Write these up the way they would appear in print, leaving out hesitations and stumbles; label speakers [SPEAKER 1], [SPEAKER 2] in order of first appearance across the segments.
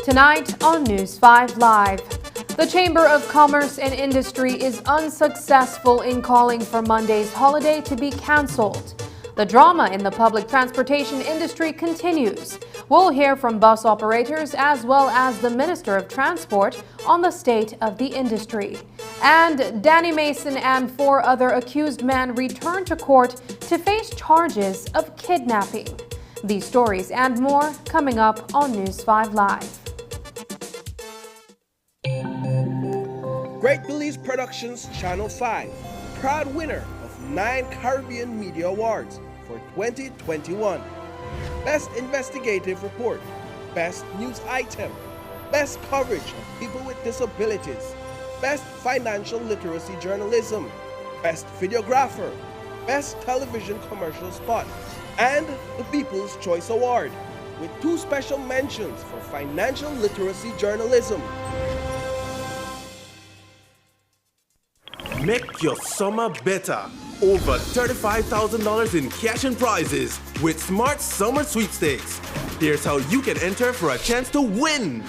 [SPEAKER 1] Tonight on News 5 Live, the Chamber of Commerce and Industry is unsuccessful in calling for Monday's holiday to be cancelled. The drama in the public transportation industry continues. We'll hear from bus operators as well as the Minister of Transport on the state of the industry. And Danny Mason and 4 other accused men return to court to face charges of kidnapping. These stories and more coming up on News 5 Live.
[SPEAKER 2] Great Belize Productions Channel 5, proud winner of 9 Caribbean Media Awards for 2021. Best Investigative Report, Best News Item, Best Coverage of People with Disabilities, Best Financial Literacy Journalism, Best Videographer, Best Television Commercial Spot, and the People's Choice Award, with 2 special mentions for Financial Literacy Journalism.
[SPEAKER 3] Make your summer better. Over $35,000 in cash and prizes with Smart Summer Sweepstakes. Here's how you can enter for a chance to win.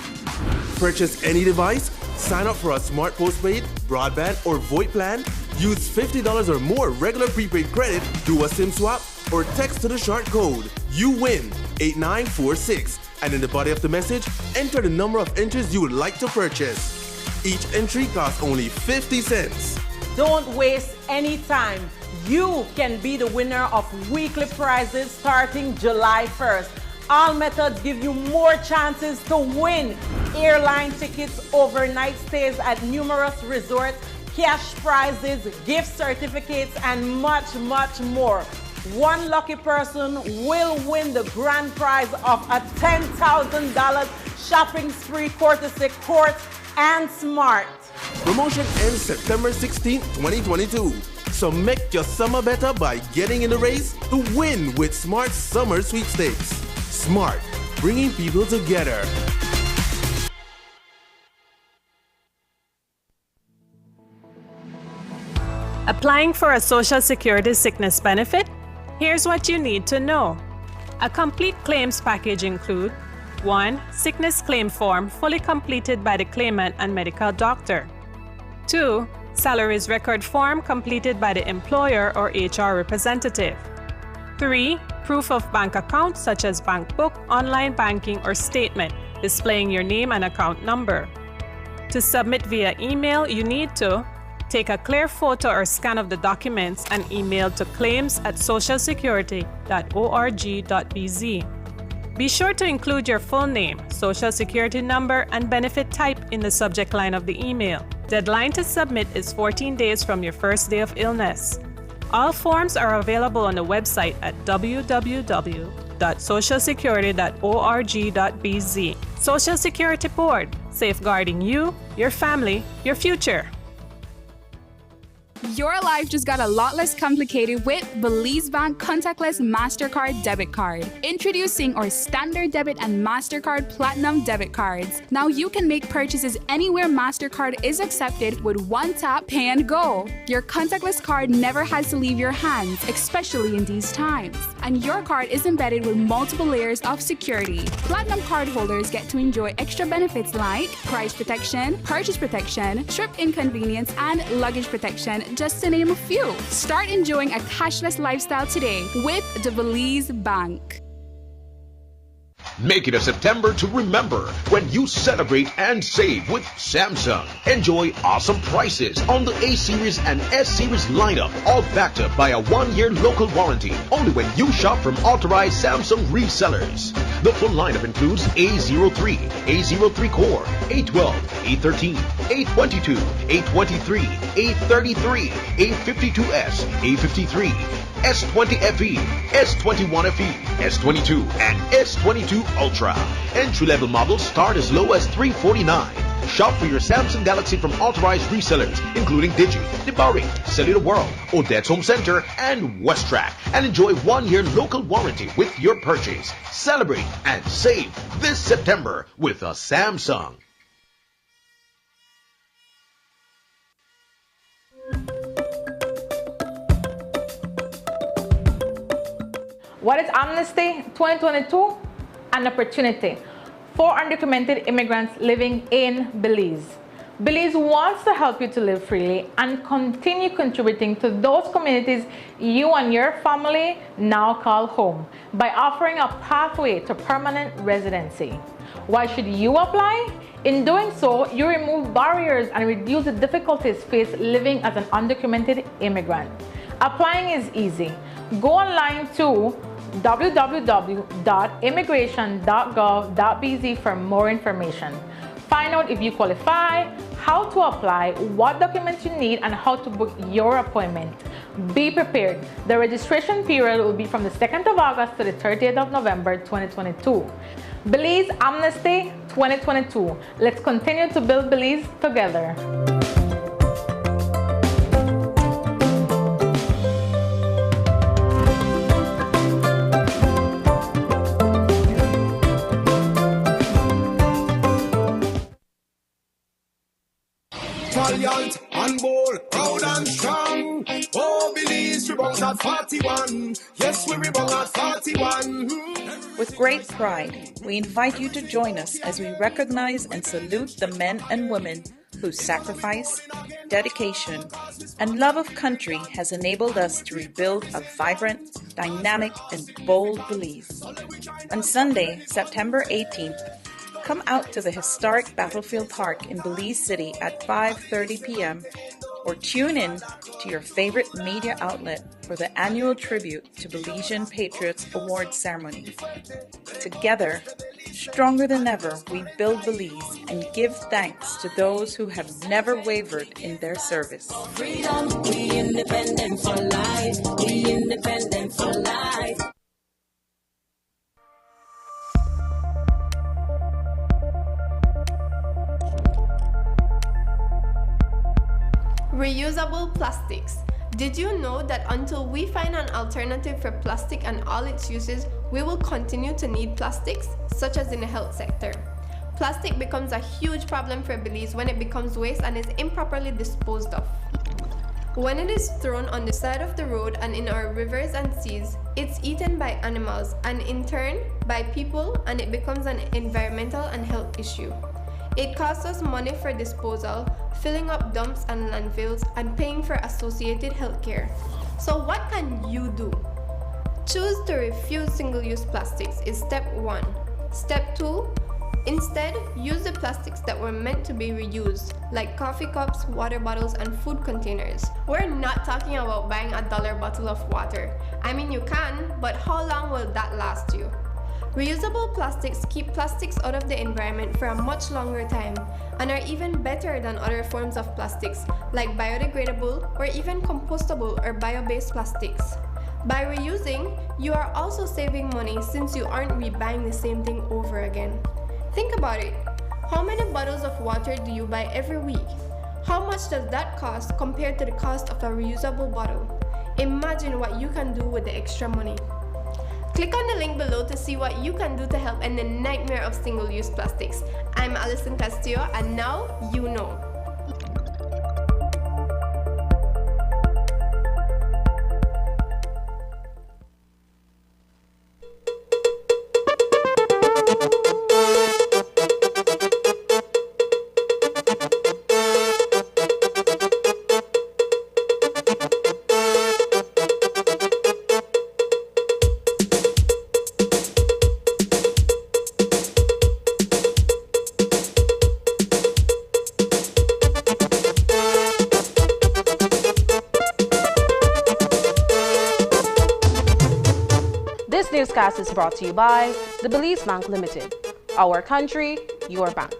[SPEAKER 3] Purchase any device, sign up for a smart postpaid, broadband, or VoIP plan, use $50 or more regular prepaid credit, do a SIM swap, or text to the short code. You win 8946. And in the body of the message, enter the number of entries you would like to purchase. Each entry costs only 50 cents.
[SPEAKER 4] Don't waste any time. You can be the winner of weekly prizes starting July 1st. All methods give you more chances to win. Airline tickets, overnight stays at numerous resorts, cash prizes, gift certificates, and much, much more. One lucky person will win the grand prize of a $10,000 shopping spree courtesy Court and Smart.
[SPEAKER 3] Promotion ends September 16, 2022. So make your summer better by getting in the race to win with Smart Summer Sweepstakes. Smart, bringing people together.
[SPEAKER 5] Applying for a Social Security sickness benefit? Here's what you need to know. A complete claims package includes 1. Sickness claim form fully completed by the claimant and medical doctor. 2. Salaries record form completed by the employer or HR representative. 3. Proof of bank account such as bank book, online banking, or statement displaying your name and account number. To submit via email, you need to take a clear photo or scan of the documents and email to claims@socialsecurity.org.bz. Be sure to include your full name, social security number, and benefit type in the subject line of the email. Deadline to submit is 14 days from your first day of illness. All forms are available on the website at www.socialsecurity.org.bz. Social Security Board, safeguarding you, your family, your future.
[SPEAKER 6] Your life just got a lot less complicated with Belize Bank Contactless MasterCard Debit Card. Introducing our Standard Debit and MasterCard Platinum Debit Cards. Now you can make purchases anywhere MasterCard is accepted with one tap, pay and go. Your contactless card never has to leave your hands, especially in these times. And your card is embedded with multiple layers of security. Platinum card holders get to enjoy extra benefits like price protection, purchase protection, trip inconvenience, and luggage protection, just to name a few. Start enjoying a cashless lifestyle today with the Belize Bank.
[SPEAKER 7] Make it a September to remember when you celebrate and save with Samsung. Enjoy awesome prices on the A-Series and S-Series lineup, all backed up by a 1-year local warranty, only when you shop from authorized Samsung resellers. The full lineup includes A03, A03 Core, A12, A13, A22, A23, A33, A52s, A53, S20 FE, S21 FE, S22, and S22 Ultra. Entry-level models start as low as $349. Shop for your Samsung Galaxy from authorized resellers, including Digi, Debari, Cellular World, Odette's Home Center, and Westrack, and enjoy 1-year local warranty with your purchase. Celebrate and save this September with a Samsung.
[SPEAKER 8] What is Amnesty 2022? An opportunity for undocumented immigrants living in Belize. Belize wants to help you to live freely and continue contributing to those communities you and your family now call home by offering a pathway to permanent residency. Why should you apply? In doing so, you remove barriers and reduce the difficulties faced living as an undocumented immigrant. Applying is easy. Go online to www.immigration.gov.bz for more information. Find out if you qualify, how to apply, what documents you need, and how to book your appointment. Be prepared. The registration period will be from the 2nd of August to the 30th of November 2022. Belize Amnesty 2022. Let's continue to build Belize together.
[SPEAKER 9] Valiant and bold, proud and strong. Oh, Belize, we bounce at 41. Yes, we rebound at 41.
[SPEAKER 10] With great pride, we invite you to join us as we recognize and salute the men and women whose sacrifice, dedication, and love of country has enabled us to rebuild a vibrant, dynamic, and bold Belize. On Sunday, September 18th, come out to the historic Battlefield Park in Belize City at 5:30 p.m. or tune in to your favorite media outlet for the annual tribute to Belizean Patriots Awards ceremony. Together, stronger than ever, we build Belize and give thanks to those who have never wavered in their service.
[SPEAKER 11] Freedom, we independent for life. We independent for life.
[SPEAKER 12] Reusable plastics. Did you know that until we find an alternative for plastic and all its uses, we will continue to need plastics, such as in the health sector? Plastic becomes a huge problem for Belize when it becomes waste and is improperly disposed of. When it is thrown on the side of the road and in our rivers and seas, it's eaten by animals and in turn by people, and it becomes an environmental and health issue. It costs us money for disposal, filling up dumps and landfills, and paying for associated healthcare. So what can you do? Choose to refuse single-use plastics is step 1. Step 2, instead, use the plastics that were meant to be reused, like coffee cups, water bottles, and food containers. We're not talking about buying a $1 bottle of water. I mean, you can, but how long will that last you? Reusable plastics keep plastics out of the environment for a much longer time and are even better than other forms of plastics like biodegradable or even compostable or bio-based plastics. By reusing, you are also saving money since you aren't rebuying the same thing over again. Think about it. How many bottles of water do you buy every week? How much does that cost compared to the cost of a reusable bottle? Imagine what you can do with the extra money. Click on the link below to see what you can do to help end the nightmare of single-use plastics. I'm Alison Castillo, and now you know.
[SPEAKER 13] This newscast is brought to you by the Belize Bank Limited. Our country, your bank.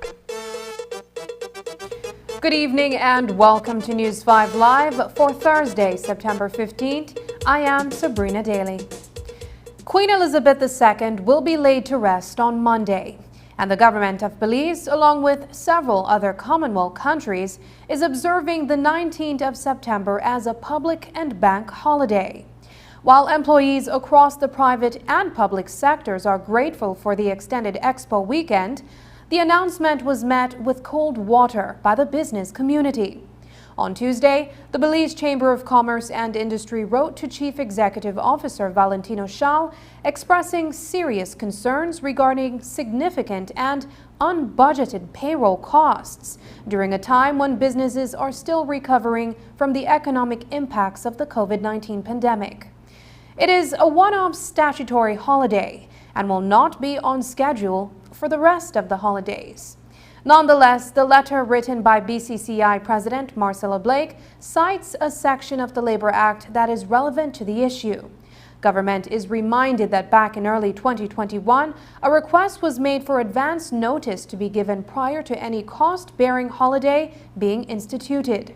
[SPEAKER 1] Good evening and welcome to News 5 Live for Thursday, September 15th. I am Sabrina Daly. Queen Elizabeth II will be laid to rest on Monday, and the government of Belize, along with several other Commonwealth countries, is observing the 19th of September as a public and bank holiday. While employees across the private and public sectors are grateful for the extended Expo weekend, the announcement was met with cold water by the business community. On Tuesday, the Belize Chamber of Commerce and Industry wrote to Chief Executive Officer Valentino Schall expressing serious concerns regarding significant and unbudgeted payroll costs during a time when businesses are still recovering from the economic impacts of the COVID-19 pandemic. It is a one-off statutory holiday and will not be on schedule for the rest of the holidays. Nonetheless, the letter written by BCCI President Marcella Blake cites a section of the Labor Act that is relevant to the issue. Government is reminded that back in early 2021, a request was made for advance notice to be given prior to any cost-bearing holiday being instituted.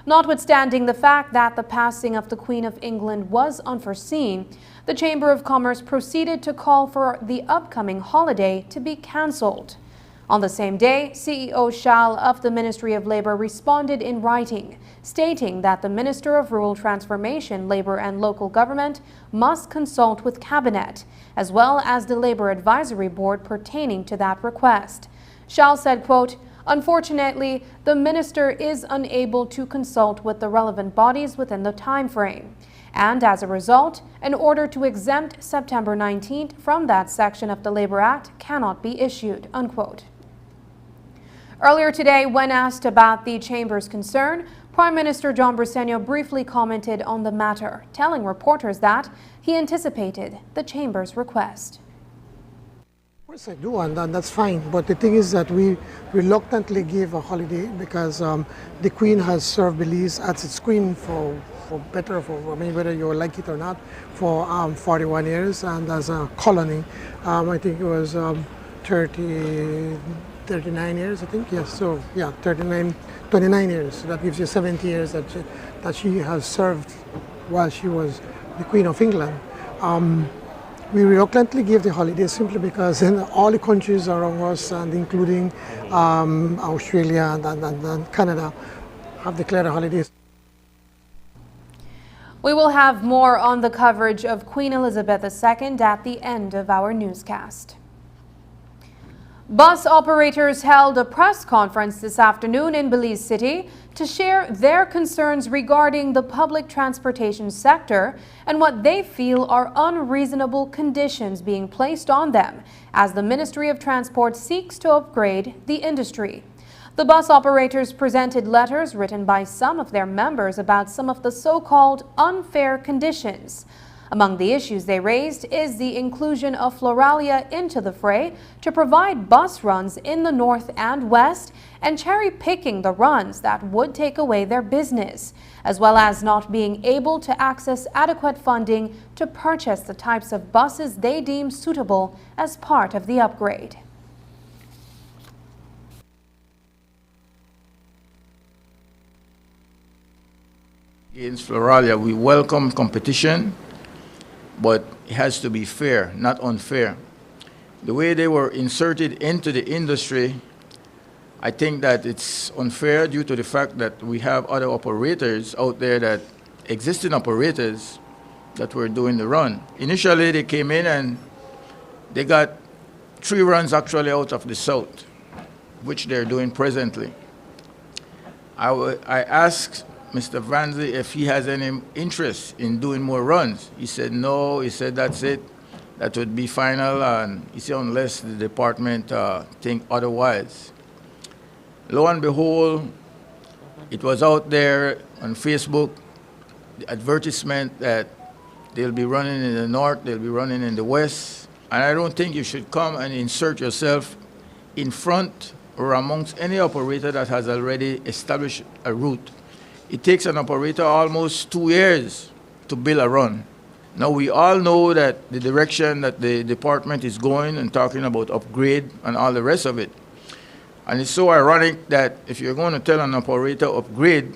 [SPEAKER 1] Notwithstanding the fact that the passing of the Queen of England was unforeseen, the Chamber of Commerce proceeded to call for the upcoming holiday to be cancelled. On the same day, CEO Schall of the Ministry of Labour responded in writing, stating that the Minister of Rural Transformation, Labour and Local Government must consult with Cabinet, as well as the Labour Advisory Board pertaining to that request. Schall said, quote, "Unfortunately, the Minister is unable to consult with the relevant bodies within the time frame. And as a result, an order to exempt September 19th from that section of the Labor Act cannot be issued," unquote. Earlier today, when asked about the Chamber's concern, Prime Minister John Briceño briefly commented on the matter, telling reporters that he anticipated the Chamber's request.
[SPEAKER 14] Of course I do, and that's fine. But the thing is that we reluctantly give a holiday because the Queen has served Belize as its Queen for better, I mean, whether you like it or not, for 41 years, and as a colony, I think it was 39 years, I think, yes, so yeah, 29 years, so that gives you 70 years that she has served while she was the Queen of England. We reluctantly give the holiday simply because in all the countries around us, and including Australia and Canada, have declared holidays.
[SPEAKER 1] We will have more on the coverage of Queen Elizabeth II at the end of our newscast. Bus operators held a press conference this afternoon in Belize City to share their concerns regarding the public transportation sector and what they feel are unreasonable conditions being placed on them as the Ministry of Transport seeks to upgrade the industry. The bus operators presented letters written by some of their members about some of the so-called unfair conditions. Among the issues they raised is the inclusion of Floralia into the fray to provide bus runs in the north and west and cherry-picking the runs that would take away their business, as well as not being able to access adequate funding to purchase the types of buses they deem suitable as part of the upgrade.
[SPEAKER 15] Against Floralia, we welcome competition, but it has to be fair, not unfair. The way they were inserted into the industry I think that it's unfair due to the fact that we have other operators out there, that existing operators that were doing the run. Initially, they came in and they got 3 runs actually out of the south, which they're doing presently. I asked Mr. Vanzi if he has any interest in doing more runs. He said no. He said that's it. That would be final. And he said unless the department think otherwise. Lo and behold, it was out there on Facebook, the advertisement that they'll be running in the north, they'll be running in the west. And I don't think you should come and insert yourself in front or amongst any operator that has already established a route. It takes an operator almost 2 years to build a run. Now, we all know that the direction that the department is going and talking about upgrade and all the rest of it. And it's so ironic that if you're going to tell an operator upgrade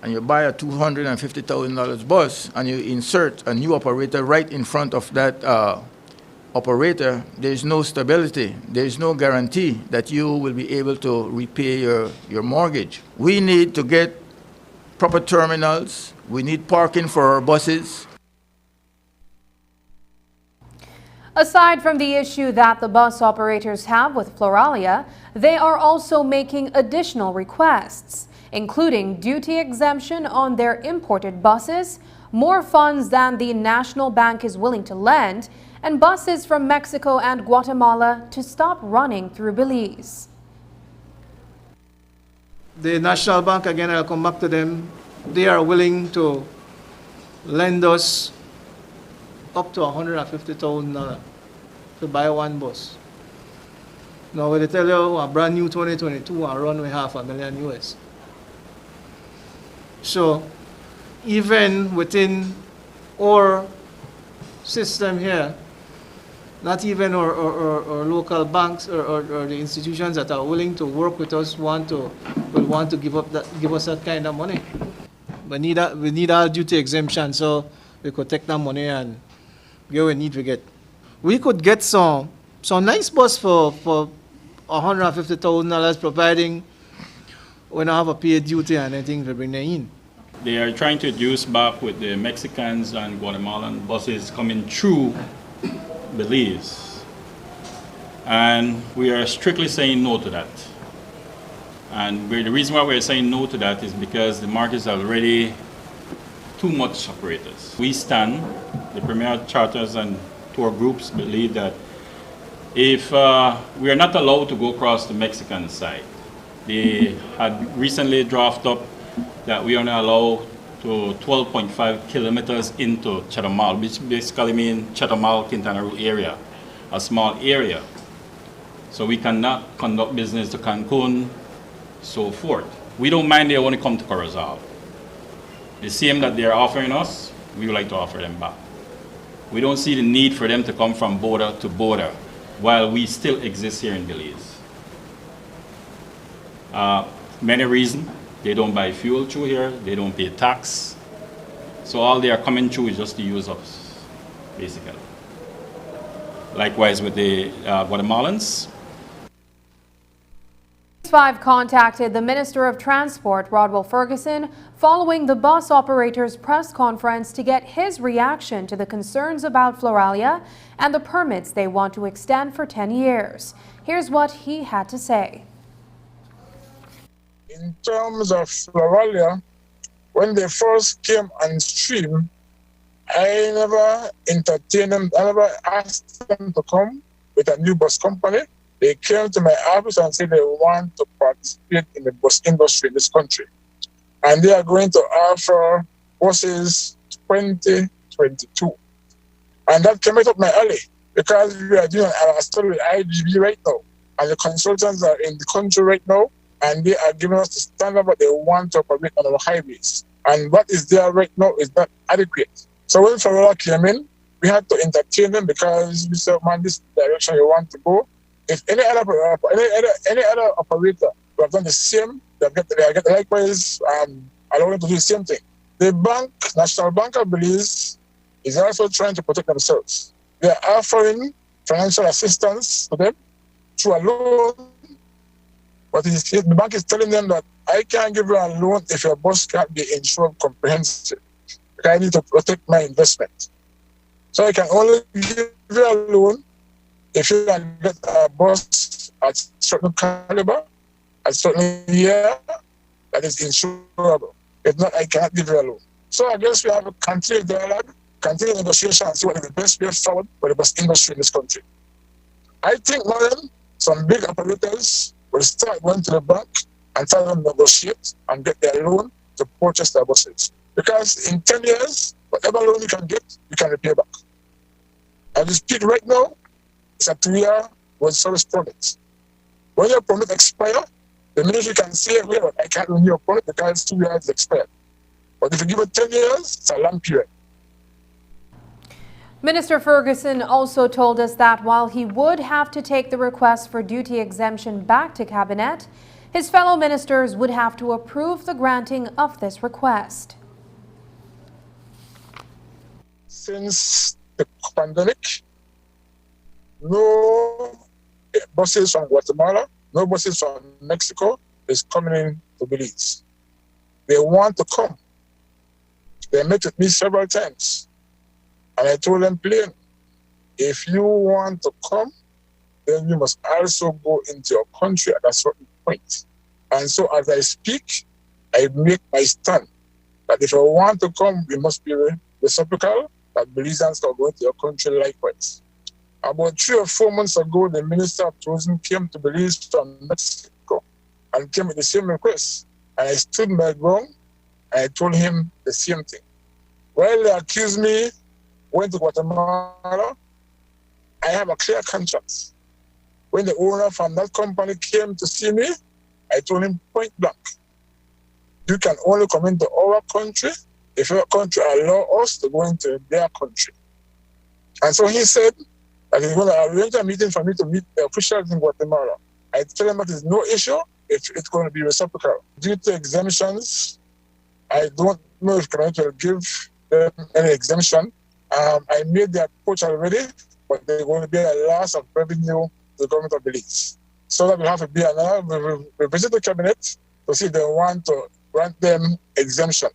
[SPEAKER 15] and you buy a $250,000 bus and you insert a new operator right in front of that operator, there's no stability. There's no guarantee that you will be able to repay your mortgage. We need to get proper terminals. We need parking for our buses.
[SPEAKER 1] Aside from the issue that the bus operators have with Floralia, they are also making additional requests, including duty exemption on their imported buses, more funds than the National Bank is willing to lend, and buses from Mexico and Guatemala to stop running through Belize.
[SPEAKER 16] The National Bank, again, I'll come back to them, they are willing to lend us up to $150,000 to buy 1 bus. Now, when they tell you a brand new 2022 and run with $500,000 US. So, even within our system here, not even our local banks or the institutions that are willing to work with us will want to give us that kind of money. We need our duty exemption so we could take that money and get what we need to get. We could get some nice bus for $150,000, providing we don't have a paid duty and anything to bring them in.
[SPEAKER 17] They are trying to reduce back with the Mexicans and Guatemalan buses coming through Belize. And we are strictly saying no to that. And the reason why we're saying no to that is because the market is already too much operators. We stand, the premier charters and tour groups believe that if we are not allowed to go across the Mexican side, they had recently drafted up that we are not allowed to 12.5 kilometers into Chatamal, which basically means Chatamal, Quintana Roo area, a small area. So we cannot conduct business to Cancun, so forth. We don't mind they want to come to Corozal. The same that they're offering us, we would like to offer them back. We don't see the need for them to come from border to border while we still exist here in Belize. Many reasons. They don't buy fuel through here, they don't pay tax. So all they are coming through is just to use us, basically. Likewise with the Guatemalans.
[SPEAKER 1] 5 contacted the Minister of Transport, Rodwell Ferguson, following the bus operators' press conference to get his reaction to the concerns about Floralia and the permits they want to extend for 10 years. Here's what he had to say.
[SPEAKER 18] In terms of Floralia, when they first came on stream, I never entertained them, I never asked them to come with a new bus company. They came to my office and said they want to participate in the bus industry in this country. And they are going to offer buses 2022. And that came right up my alley because we are doing a study with IGB right now. And the consultants are in the country right now, and they are giving us the standard what they want to operate on our highways. And what is there right now is not adequate. So when Florida came in, we had to entertain them because we said, man, this is the direction you want to go. If any other operator who have done the same, they get likewise allow them to do the same thing. The bank, National Bank of Belize, is also trying to protect themselves. They are offering financial assistance to them through a loan But the bank is telling them that I can't give you a loan if your bus can't be insured comprehensive. Because I need to protect my investment. So I can only give you a loan if you can get a bus at certain caliber, at certain year, that is insurable. If not, I cannot give you a loan. So I guess we have a continued dialogue, continued negotiation, and see what is the best way forward for the bus industry in this country. I think, madam, some big operators will start going to the bank and tell them to negotiate and get their loan to purchase their buses. Because in 10 years, whatever loan you can get, you can repay back. As we speak right now, it's a 2-year road service permit. When your permit expires, the ministry can say, well, I can't renew your permit because 2 years expired. But if you give it 10 years, it's a long period.
[SPEAKER 1] Minister Ferguson also told us that while he would have to take the request for duty exemption back to Cabinet, his fellow ministers would have to approve the granting of this request.
[SPEAKER 18] Since the pandemic, no buses from Guatemala, no buses from Mexico is coming in to Belize. They want to come. They met with me several times. And I told them plain, if you want to come, then you must also go into your country at a certain point. And so as I speak, I make my stand that if you want to come, we must be reciprocal, that Belizeans can go into your country likewise. About 3 or 4 months ago, the Minister of Tourism came to Belize from Mexico and came with the same request. And I stood my ground and I told him the same thing. While they accused me went to Guatemala, I have a clear conscience. When the owner from that company came to see me, I told him point blank, you can only come into our country if your country allow us to go into their country. And so he said that he's going to arrange a meeting for me to meet the officials in Guatemala. I tell him that there's no issue if it's going to be reciprocal. Due to exemptions, I don't know if Cabinet will give them any exemption. I made the approach already, but there's going to be a loss of revenue to the government of Belize. So that will have to be another, we visit the Cabinet to see if they want to grant them exemption.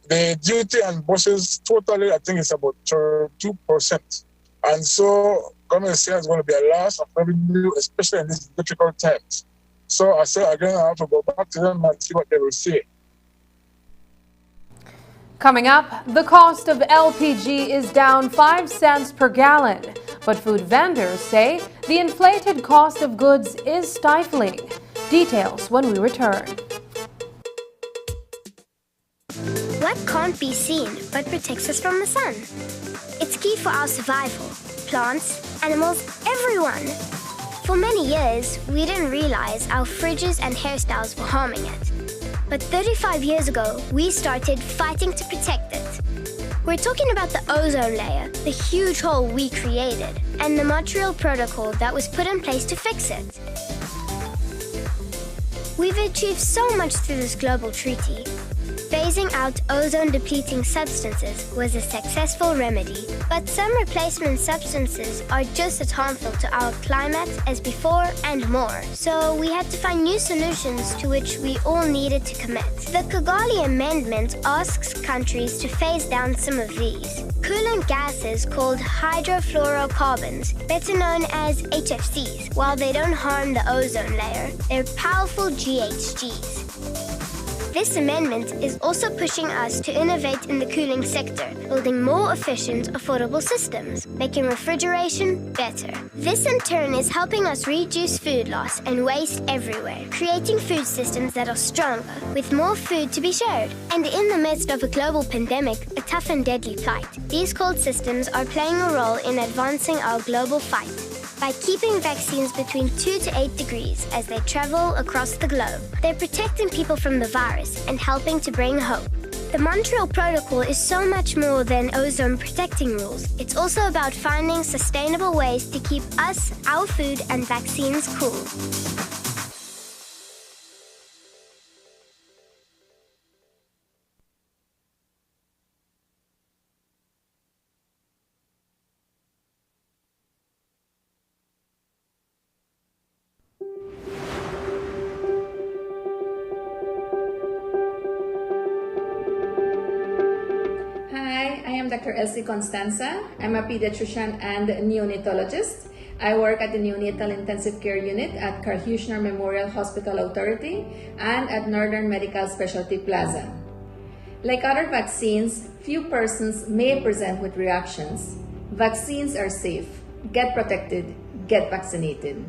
[SPEAKER 18] The duty on buses, totally, I think it's about 2%. And so government says there's going to be a loss of revenue, especially in these difficult times. So I said, again, I have to go back to them and see what they will say.
[SPEAKER 1] Coming up, the cost of LPG is down 5 cents per gallon, but food vendors say the inflated cost of goods is stifling. Details when we return.
[SPEAKER 19] What can't be seen but protects us from the sun? It's key for our survival. Plants, animals, everyone. For many years, we didn't realize our fridges and hairstyles were harming it. But 35 years ago, we started fighting to protect it. We're talking about the ozone layer, the huge hole we created, and the Montreal Protocol that was put in place to fix it. We've achieved so much through this global treaty. Phasing out ozone-depleting substances was a successful remedy, but some replacement substances are just as harmful to our climate as before and more. So we had to find new solutions to which we all needed to commit. The Kigali Amendment asks countries to phase down some of these. Coolant gases called hydrofluorocarbons, better known as HFCs, while they don't harm the ozone layer, they're powerful GHGs. This amendment is also pushing us to innovate in the cooling sector, building more efficient, affordable systems, making refrigeration better. This in turn is helping us reduce food loss and waste everywhere, creating food systems that are stronger, with more food to be shared. And in the midst of a global pandemic, a tough and deadly plight, these cold systems are playing a role in advancing our global fight by keeping vaccines between 2 to 8 degrees as they travel across the globe. They're protecting people from the virus and helping to bring hope. The Montreal Protocol is so much more than ozone protecting rules. It's also about finding sustainable ways to keep us, our food, and vaccines cool.
[SPEAKER 20] Dr. Elsie Constanza. I'm a pediatrician and neonatologist. I work at the Neonatal Intensive Care Unit at Karl-Huchner Memorial Hospital Authority and at Northern Medical Specialty Plaza. Like other vaccines, few persons may present with reactions. Vaccines are safe. Get protected. Get vaccinated.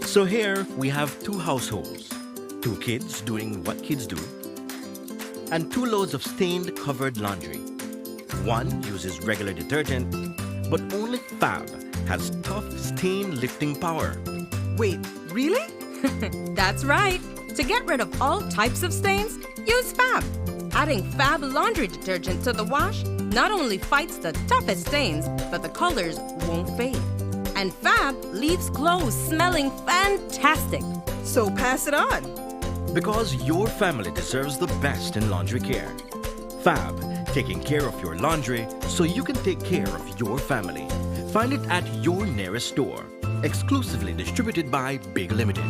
[SPEAKER 21] So here we have two households, two kids doing what kids do, and two loads of stained covered laundry. One uses regular detergent, but only Fab has tough stain lifting power.
[SPEAKER 22] Wait, really? That's right. To get rid of all types of stains, use Fab. Adding Fab laundry detergent to the wash not only fights the toughest stains, but the colors won't fade. And Fab leaves clothes smelling fantastic. So pass it on.
[SPEAKER 21] Because your family deserves the best in laundry care. Fab, taking care of your laundry so you can take care of your family. Find it at your nearest store. Exclusively distributed by Big Limited.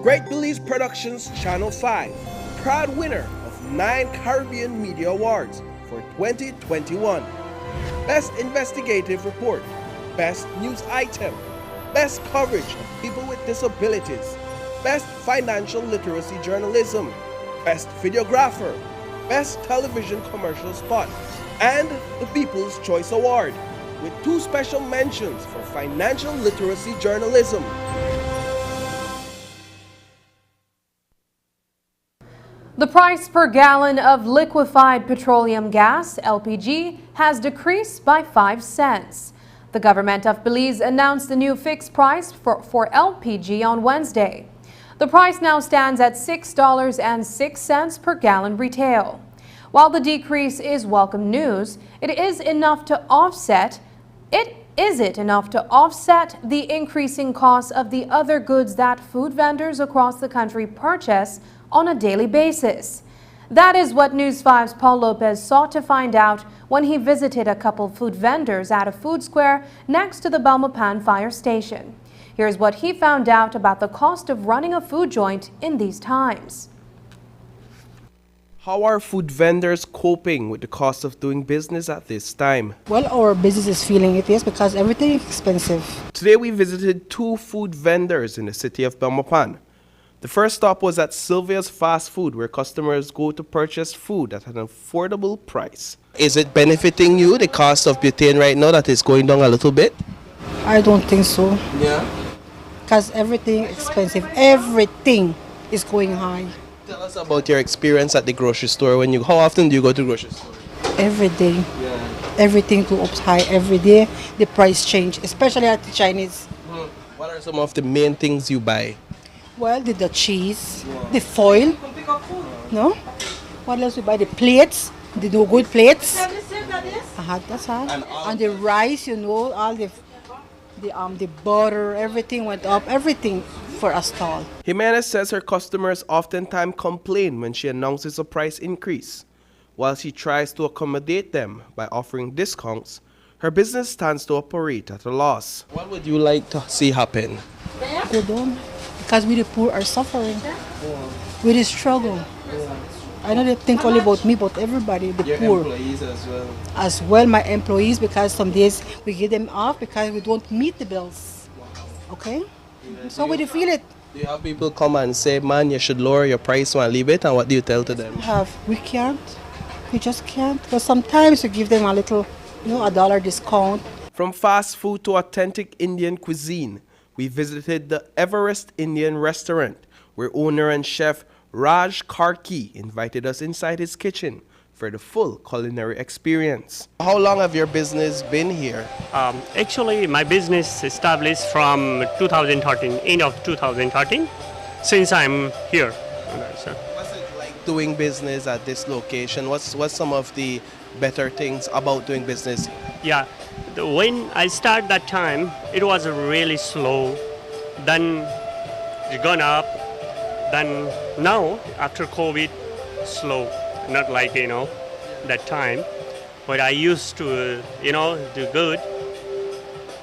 [SPEAKER 2] Great Belize Productions Channel 5, proud winner of 9 Caribbean Media Awards for 2021. Best Investigative Report, Best News Item, Best Coverage of People with Disabilities, Best Financial Literacy Journalism, Best Videographer, Best Television Commercial Spot, and the People's Choice Award, with 2 special mentions for Financial Literacy Journalism.
[SPEAKER 1] The price per gallon of liquefied petroleum gas, LPG, has decreased by 5 cents. The government of Belize announced the new fixed price for LPG on Wednesday. The price now stands at $6.06 per gallon retail. While the decrease is welcome news, is it enough to offset the increasing costs of the other goods that food vendors across the country purchase on a daily basis? That is what News 5's Paul Lopez sought to find out when he visited a couple food vendors at a food square next to the Belmopan fire station. Here's what he found out about the cost of running a food joint in these times.
[SPEAKER 2] How are food vendors coping with the cost of doing business at this time?
[SPEAKER 23] Well, our business is feeling it, yes, because everything is expensive.
[SPEAKER 2] Today we visited 2 food vendors in the city of Belmopan. The first stop was at Sylvia's Fast Food, where customers go to purchase food at an affordable price. Is it benefiting you, the cost of butane right now, that is going down a little bit?
[SPEAKER 23] I don't think so.
[SPEAKER 2] Yeah?
[SPEAKER 23] Because everything expensive. Everything is going high.
[SPEAKER 2] Tell us about your experience at the grocery store. How often do you go to the grocery store?
[SPEAKER 23] Every day.
[SPEAKER 2] Yeah.
[SPEAKER 23] Everything goes up high every day. The price change, especially at the Chinese.
[SPEAKER 2] What are some of the main things you buy?
[SPEAKER 23] Well, the cheese, the foil, no? What else we buy? The plates, the no good plates. That's all. And the rice, all the butter, everything went up, everything for a stall.
[SPEAKER 2] Jimenez says her customers oftentimes complain when she announces a price increase. While she tries to accommodate them by offering discounts, her business stands to operate at a loss. What would you like to see happen?
[SPEAKER 23] Go down. Because we the poor are suffering. We the struggle. I know they think only about me, but everybody, the
[SPEAKER 2] Your
[SPEAKER 23] poor.
[SPEAKER 2] employees as well.
[SPEAKER 23] As well, my employees, because some days we give them off because we don't meet the bills. Okay? So we feel it.
[SPEAKER 2] Do you have people come and say, man, you should lower your price and leave it? And what do you tell to them?
[SPEAKER 23] We can't. We just can't. Because sometimes we give them a little, $1 discount.
[SPEAKER 2] From fast food to authentic Indian cuisine, we visited the Everest Indian restaurant, where owner and chef Raj Karki invited us inside his kitchen for the full culinary experience. How long have your business been here?
[SPEAKER 24] Actually, my business established from 2013, end of 2013, since I'm here.
[SPEAKER 2] What's it like doing business at this location? What's some of the better things about doing business?
[SPEAKER 24] Yeah, when I started that time, it was really slow. Then it gone up. Then now, after COVID, slow, not like, that time. But I used to, do good.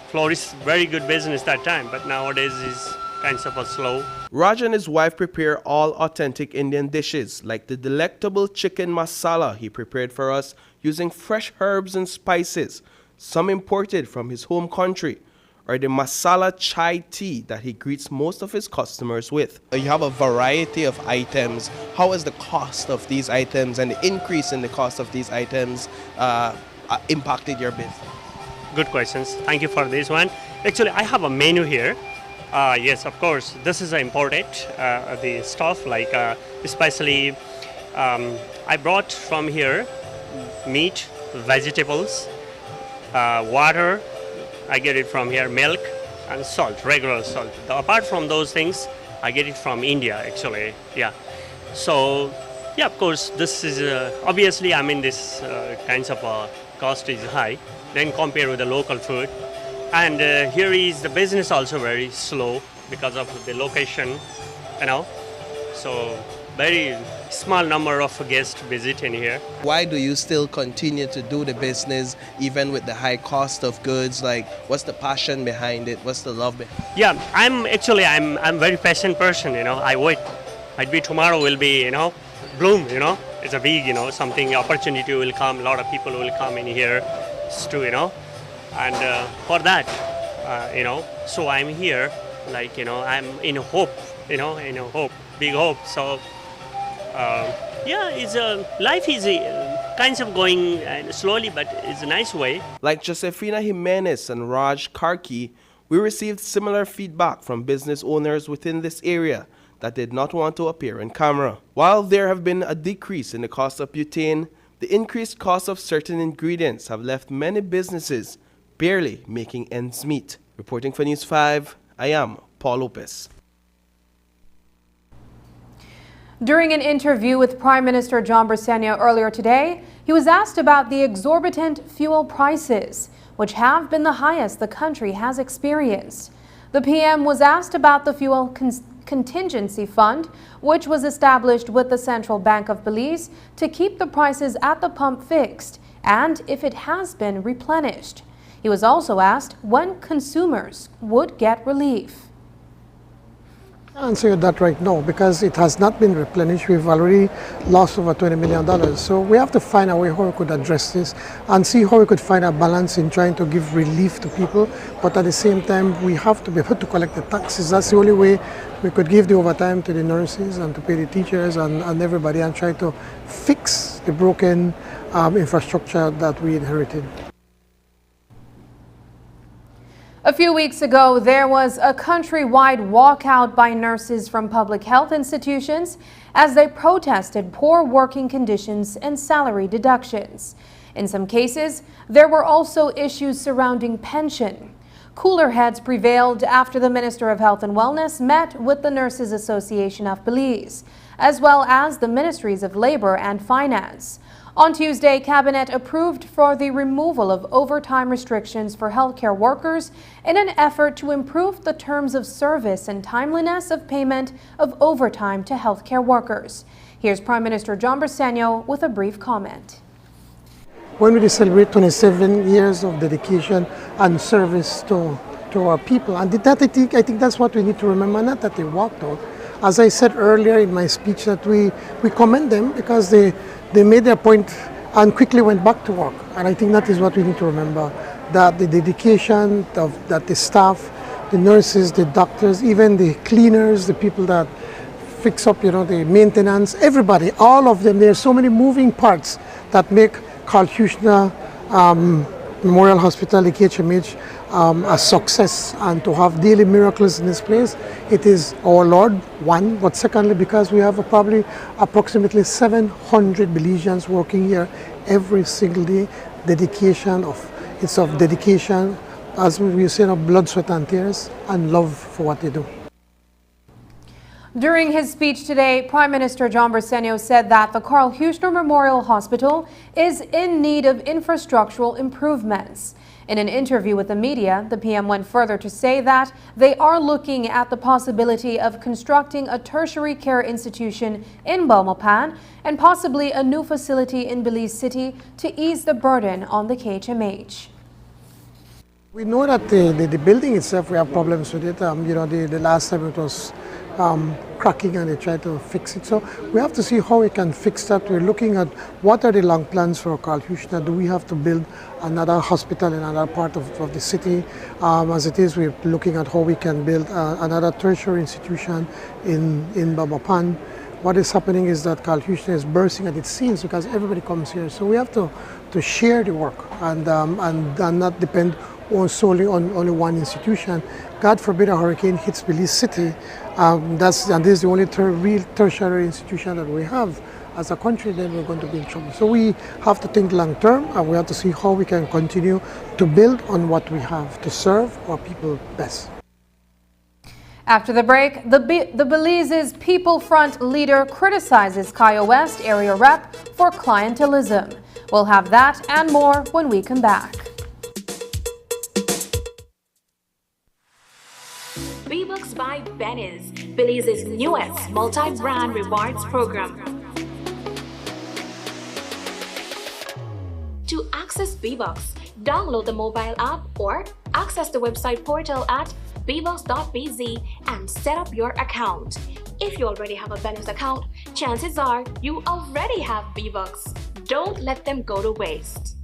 [SPEAKER 24] Flourish very good business that time, but nowadays is kind of a slow.
[SPEAKER 2] Raj and his wife prepare all authentic Indian dishes, like the delectable chicken masala he prepared for us using fresh herbs and spices, some imported from his home country, or the masala chai tea that he greets most of his customers with. You have a variety of items. How has the cost of these items and the increase in the cost of these items impacted your business?
[SPEAKER 24] Good questions. Thank you for this one. Actually, I have a menu here. Yes, of course, this is imported, the stuff, like especially I brought from here meat, vegetables, water, I get it from here, milk, and salt, regular salt. Apart from those things, I get it from India, actually, yeah. So, yeah, of course, this is, obviously, this kinds of cost is high, then compared with the local food. And here is the business also very slow because of the location, so very small number of guests visit in here.
[SPEAKER 2] Why do you still continue to do the business even with the high cost of goods? Like, what's the passion behind it? What's the love behind it?
[SPEAKER 24] Yeah, I'm very passionate person, I wait. Might be tomorrow will be, bloom, it's a big, something, opportunity will come, a lot of people will come in here to, and for that, so I'm here, like, I'm in hope, big hope. So, yeah, it's life is kind of going slowly, but it's a nice way.
[SPEAKER 2] Like Josefina Jimenez and Raj Karki, we received similar feedback from business owners within this area that did not want to appear on camera. While there have been a decrease in the cost of butane, the increased cost of certain ingredients have left many businesses barely making ends meet. Reporting for News 5, I am Paul Lopez.
[SPEAKER 1] During an interview with Prime Minister John Briceño earlier today, he was asked about the exorbitant fuel prices, which have been the highest the country has experienced. The PM was asked about the fuel contingency fund, which was established with the Central Bank of Belize to keep the prices at the pump fixed, and if it has been replenished. He was also asked when consumers would get relief.
[SPEAKER 14] I answer that right now because it has not been replenished. We've already lost over $20 million. So we have to find a way how we could address this and see how we could find a balance in trying to give relief to people. But at the same time, we have to be able to collect the taxes. That's the only way we could give the overtime to the nurses and to pay the teachers and everybody and try to fix the broken infrastructure that we inherited.
[SPEAKER 1] A few weeks ago, there was a countrywide walkout by nurses from public health institutions as they protested poor working conditions and salary deductions. In some cases, there were also issues surrounding pension. Cooler heads prevailed after the Minister of Health and Wellness met with the Nurses Association of Belize, as well as the Ministries of Labor and Finance. On Tuesday, Cabinet approved for the removal of overtime restrictions for healthcare workers in an effort to improve the terms of service and timeliness of payment of overtime to healthcare workers. Here's Prime Minister John Briceño with a brief comment.
[SPEAKER 14] When we celebrate 27 years of dedication and service to our people, and that I think that's what we need to remember, not that they walked out. As I said earlier in my speech, that we commend them because they made their point and quickly went back to work. And I think that is what we need to remember, that the dedication that the staff, the nurses, the doctors, even the cleaners, the people that fix up, the maintenance, everybody, all of them, there are so many moving parts that make Carl Huchner Memorial Hospital, the KHMH, a success, and to have daily miracles in this place, it is our Lord, one, but secondly because we have probably approximately 700 Belizeans working here every single day. Dedication of dedication, as we say, of blood, sweat and tears, and love for what they do.
[SPEAKER 1] During his speech today, Prime Minister John Briceño said that the Carl Huchner Memorial Hospital is in need of infrastructural improvements. In an interview with the media, the PM went further to say that they are looking at the possibility of constructing a tertiary care institution in Belmopan and possibly a new facility in Belize City to ease the burden on the KHMH.
[SPEAKER 14] We know that the building itself, we have problems with it. The last time it was cracking and they tried to fix it. So we have to see how we can fix that. We're looking at what are the long plans for Carl Huchner. Do we have to build another hospital in another part of the city? As it is, we're looking at how we can build another tertiary institution in Belmopan. What is happening is that Carl Huchner is bursting at its seams because everybody comes here. So we have to share the work and not depend solely on only one institution. God forbid a hurricane hits Belize City. This is the only real tertiary institution that we have as a country, then we're going to be in trouble. So we have to think long term, and we have to see how we can continue to build on what we have to serve our people best.
[SPEAKER 1] After the break, the Belize's People Front leader criticizes Kaya West area rep for clientelism. We'll have that and more when we come back.
[SPEAKER 3] V-Bucks by Benny's, Belize's newest multi-brand rewards program. To access V-Bucks, download the mobile app or access the website portal at bbucks.bz and set up your account. If you already have a Benny's account, chances are you already have V-Bucks. Don't let them go to waste.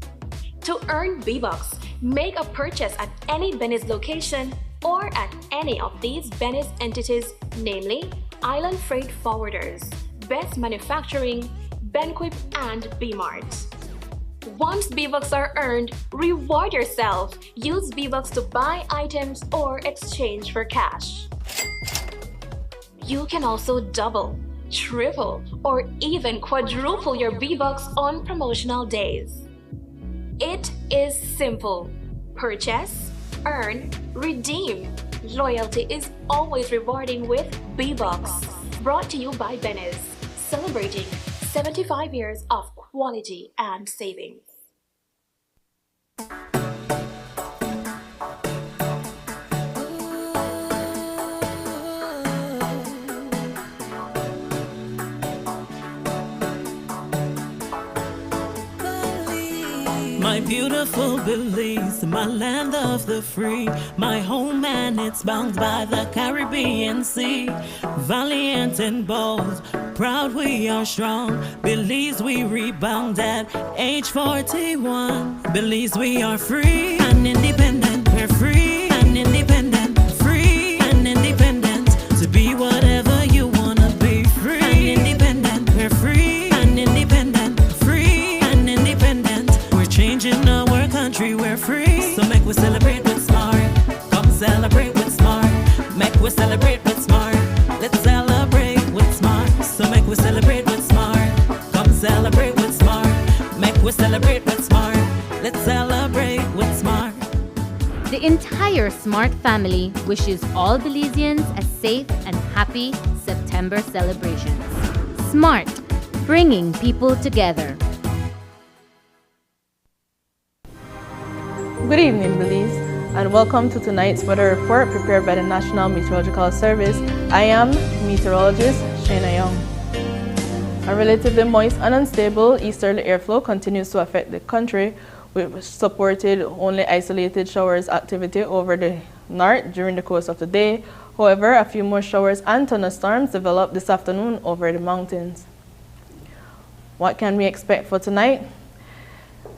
[SPEAKER 3] To earn V-Bucks, make a purchase at any Benny's location or at any of these Benny's entities, namely Island Freight Forwarders, Best Manufacturing, Benquip, and B-Mart. Once V-Bucks are earned, reward yourself. Use V-Bucks to buy items or exchange for cash. You can also double, triple, or even quadruple your V-Bucks on promotional days. It is simple. Purchase, earn, redeem. Loyalty is always rewarding with V-Bucks. Brought to you by Benny's, celebrating 75 years of quality and savings.
[SPEAKER 11] My beautiful Belize, my land of the free, my home and it's bound by the Caribbean Sea. Valiant and bold, proud we are strong. Belize we rebound at age 41. Belize we are free and independent. We're free and independent. Free and independent. To be whatever you wanna be. Free and independent. We're free and independent. Free and independent. We're changing our country. We're free. So make we celebrate with smart. Come celebrate with smart. Make we celebrate with smart. Let's celebrate with smart. So make we celebrate with smart. Come celebrate with smart. Make we celebrate with smart. Let's celebrate with smart.
[SPEAKER 4] The entire Smart family wishes all Belizeans a safe and happy September celebrations. Smart, bringing people together.
[SPEAKER 8] Good evening, Belize, and welcome to tonight's weather report prepared by the National Meteorological Service. I am meteorologist Shana Young. A relatively moist and unstable easterly airflow continues to affect the country, with supported only isolated showers activity over the north during the course of the day. However, a few more showers and thunderstorms developed this afternoon over the mountains. What can we expect for tonight?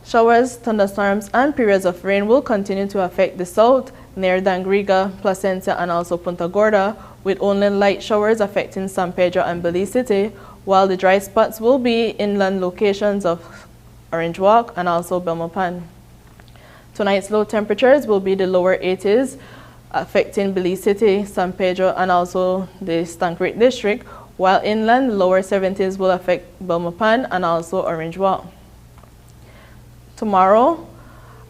[SPEAKER 8] Showers, thunderstorms, and periods of rain will continue to affect the south, near Dangriga, Placencia, and also Punta Gorda, with only light showers affecting San Pedro and Belize City, while the dry spots will be inland locations of Orange Walk and also Belmopan. Tonight's low temperatures will be the lower 80s, affecting Belize City, San Pedro, and also the Stank-Creek district, while inland lower 70s will affect Belmopan and also Orange Walk. Tomorrow,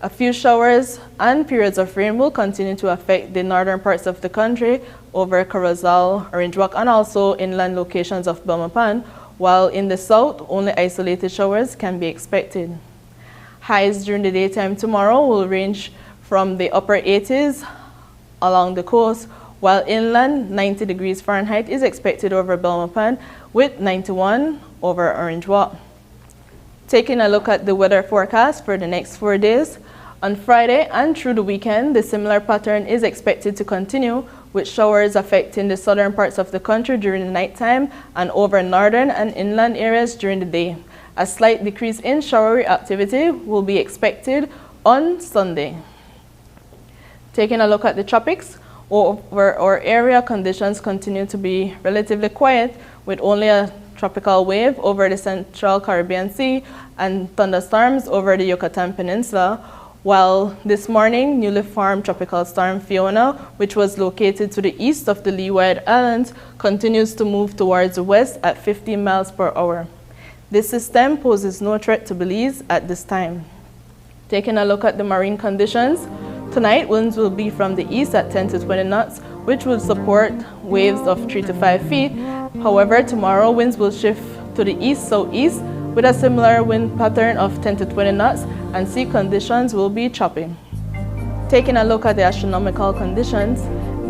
[SPEAKER 8] a few showers and periods of rain will continue to affect the northern parts of the country over Corozal, Orange Walk, and also inland locations of Belmopan, while in the south, only isolated showers can be expected.
[SPEAKER 5] Highs during the daytime tomorrow will range from the upper 80s along the coast, while inland 90 degrees Fahrenheit is expected over Belmopan with 91 over Orange Walk. Taking a look at the weather forecast for the next 4 days, on Friday and through the weekend, the similar pattern is expected to continue, with showers affecting the southern parts of the country during the nighttime and over northern and inland areas during the day. A slight decrease in showery activity will be expected on Sunday. Taking a look at the tropics, over our area, conditions continue to be relatively quiet, with only a tropical wave over the central Caribbean Sea and thunderstorms over the Yucatan Peninsula, while this morning, newly formed tropical storm Fiona, which was located to the east of the Leeward Islands, continues to move towards the west at 15 miles per hour. This system poses no threat to Belize at this time. Taking a look at the marine conditions, tonight winds will be from the east at 10 to 20 knots, which will support waves of 3 to 5 feet. However, tomorrow winds will shift to the east-southeast with a similar wind pattern of 10 to 20 knots, and sea conditions will be choppy. Taking a look at the astronomical conditions,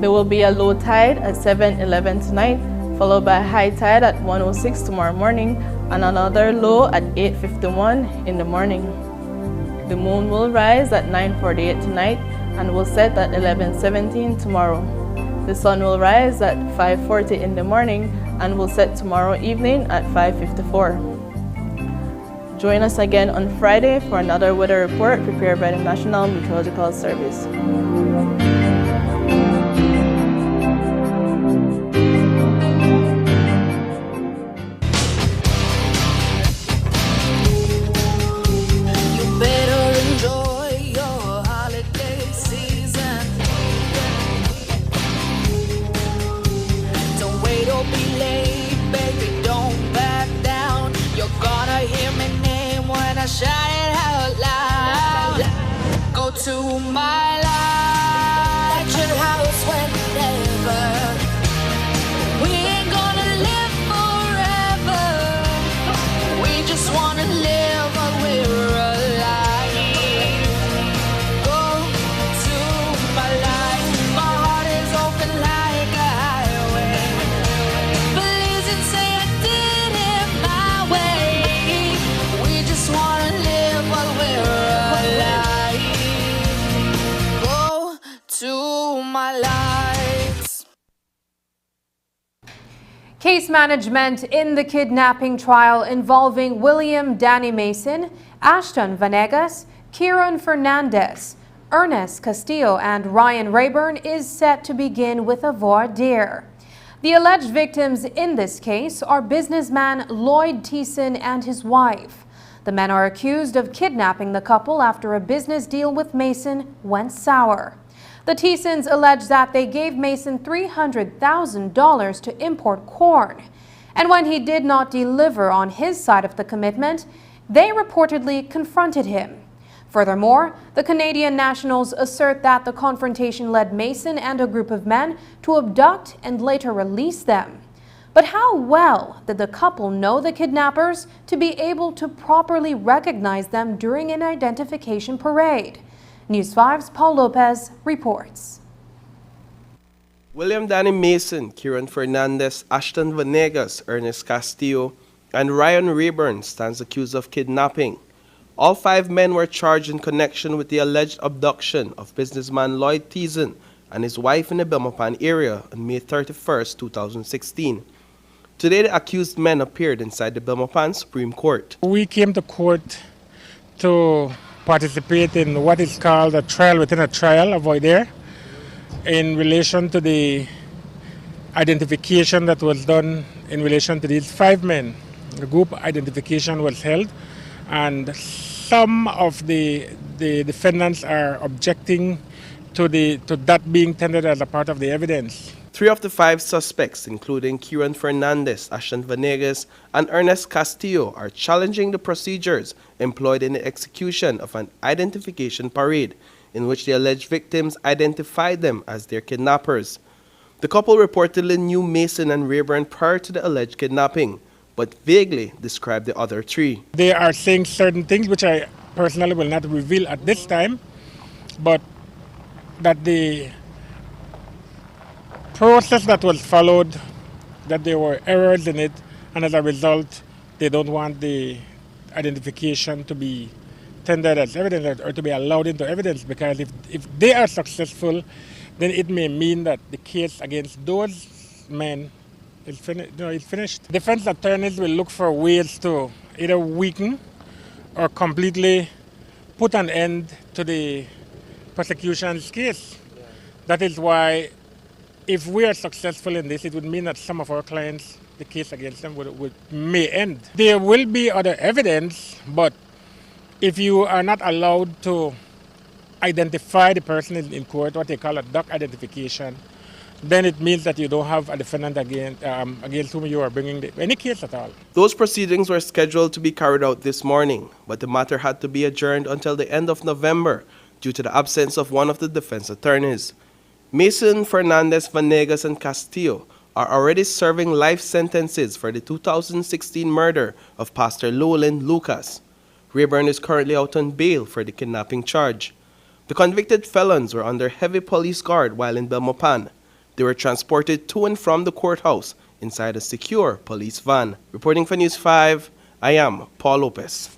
[SPEAKER 5] there will be a low tide at 7:11 tonight, followed by a high tide at 1:06 tomorrow morning, and another low at 8:51 in the morning. The moon will rise at 9:48 tonight and will set at 11:17 tomorrow. The sun will rise at 5:40 in the morning and will set tomorrow evening at 5:54. Join us again on Friday for another weather report prepared by the National Meteorological Service.
[SPEAKER 11] Shout it out loud. Go to my life at your house whenever. We ain't gonna live forever. We just wanna live while we're alive. Go to my life. My heart is open like a highway. Please and say I did it my way. We just wanna live while we're alive. Go to my lights.
[SPEAKER 1] Case management in the kidnapping trial involving William Danny Mason, Ashton Vanegas, Kieran Fernandez, Ernest Castillo, and Ryan Rayburn is set to begin with a voir dire. The alleged victims in this case are businessman Lloyd Thiessen and his wife. The men are accused of kidnapping the couple after a business deal with Mason went sour. The Thiessens allege that they gave Mason $300,000 to import corn. And when he did not deliver on his side of the commitment, they reportedly confronted him. Furthermore, the Canadian nationals assert that the confrontation led Mason and a group of men to abduct and later release them. But how well did the couple know the kidnappers to be able to properly recognize them during an identification parade? News 5's Paul Lopez reports.
[SPEAKER 2] William Danny Mason, Kieran Fernandez, Ashton Vanegas, Ernest Castillo, and Ryan Rayburn stands accused of kidnapping. All 5 men were charged in connection with the alleged abduction of businessman Lloyd Thiessen and his wife in the Belmopan area on May 31, 2016. Today, the accused men appeared inside the Belmopan Supreme Court.
[SPEAKER 6] We came to court to participate in what is called a trial within a trial, a voir dire, in relation to the identification that was done in relation to these 5 men. The group identification was held, and some of the defendants are objecting to that being tendered as a part of the evidence.
[SPEAKER 2] 3 of the 5 suspects, including Kieran Fernandez, Ashton Vanegas, and Ernest Castillo, are challenging the procedures employed in the execution of an identification parade, in which the alleged victims identified them as their kidnappers. The couple reportedly knew Mason and Rayburn prior to the alleged kidnapping, but vaguely described the other 3.
[SPEAKER 6] They are saying certain things which I personally will not reveal at this time, but that the process that was followed, that there were errors in it, and as a result, they don't want the identification to be tendered as evidence or to be allowed into evidence, because if they are successful, then it may mean that the case against those men is finished. Defense attorneys will look for ways to either weaken or completely put an end to the prosecution's case. That is why, if we are successful in this, it would mean that some of our clients, the case against them may end. There will be other evidence, but if you are not allowed to identify the person in court, what they call a duck identification, then it means that you don't have a defendant against whom you are bringing any case at all.
[SPEAKER 2] Those proceedings were scheduled to be carried out this morning, but the matter had to be adjourned until the end of November due to the absence of one of the defense attorneys. Mason, Fernandez, Vanegas, and Castillo are already serving life sentences for the 2016 murder of Pastor Lowland Lucas. Rayburn is currently out on bail for the kidnapping charge. The convicted felons were under heavy police guard while in Belmopan. They were transported to and from the courthouse inside a secure police van. Reporting for News 5, I am Paul Lopez.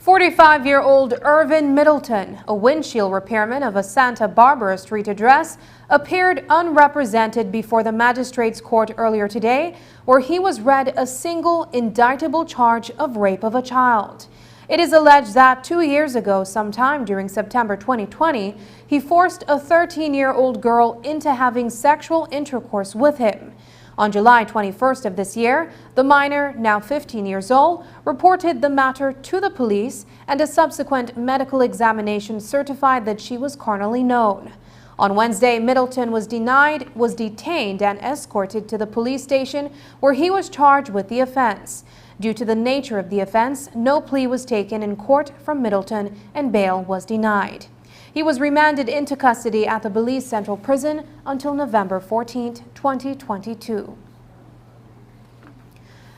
[SPEAKER 1] 45-year-old Irvin Middleton, a windshield repairman of a Santa Barbara Street address, appeared unrepresented before the magistrate's court earlier today, where he was read a single indictable charge of rape of a child. It is alleged that 2 years ago, sometime during September 2020, he forced a 13-year-old girl into having sexual intercourse with him. On July 21st of this year, the minor, now 15 years old, reported the matter to the police, and a subsequent medical examination certified that she was carnally known. On Wednesday, Middleton was detained and escorted to the police station, where he was charged with the offense. Due to the nature of the offense, no plea was taken in court from Middleton and bail was denied. He was remanded into custody at the Belize Central Prison until November 14, 2022.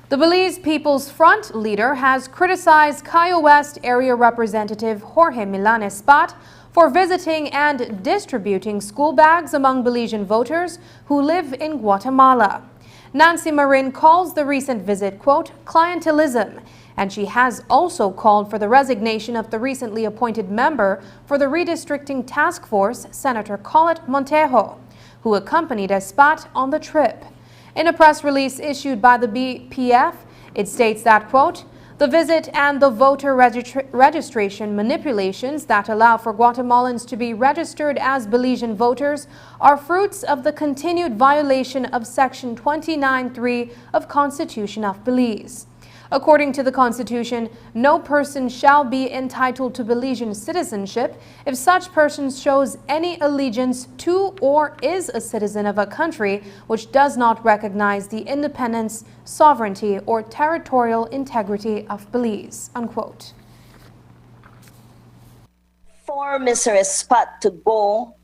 [SPEAKER 1] The Belize People's Front leader has criticized Cayo West area representative Jorge Milan Espat for visiting and distributing school bags among Belizean voters who live in Guatemala. Nancy Marin calls the recent visit, quote, clientelism, and she has also called for the resignation of the recently appointed member for the redistricting task force, Senator Colette Montejo, who accompanied Espat on the trip. In a press release issued by the BPF, it states that, quote, the visit and the voter registration manipulations that allow for Guatemalans to be registered as Belizean voters are fruits of the continued violation of Section 29(3) of Constitution of Belize. According to the Constitution, no person shall be entitled to Belizean citizenship if such person shows any allegiance to or is a citizen of a country which does not recognize the independence, sovereignty, or territorial integrity of Belize, unquote.
[SPEAKER 7] For Mr. Espat to go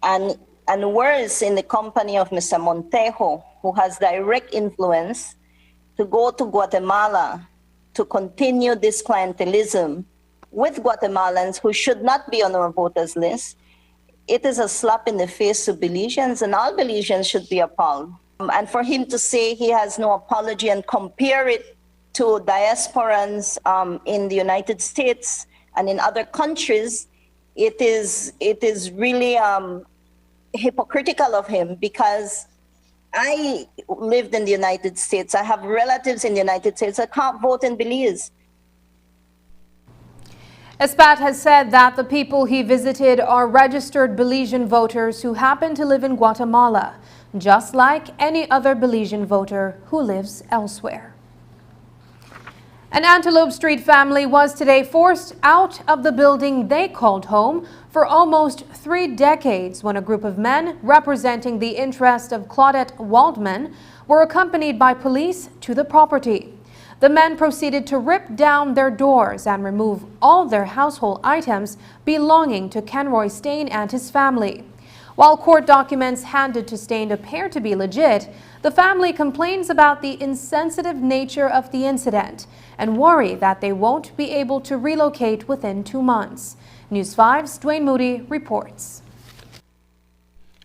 [SPEAKER 7] and worse in the company of Mr. Montejo, who has direct influence, to go to Guatemala to continue this clientelism with Guatemalans who should not be on our voters list, it is a slap in the face to Belizeans, and all Belizeans should be appalled. And for him to say he has no apology and compare it to diasporans in the United States and in other countries, it is really hypocritical of him, because I lived in the United States. I have relatives in the United States. I can't vote in Belize.
[SPEAKER 1] Espat has said that the people he visited are registered Belizean voters who happen to live in Guatemala, just like any other Belizean voter who lives elsewhere. An Antelope Street family was today forced out of the building they called home for almost 3 decades when a group of men representing the interest of Claudette Waldman were accompanied by police to the property. The men proceeded to rip down their doors and remove all their household items belonging to Kenroy Stain and his family. While court documents handed to Stain appear to be legit, the family complains about the insensitive nature of the incident and worry that they won't be able to relocate within 2 months. News 5's Dwayne Moody reports.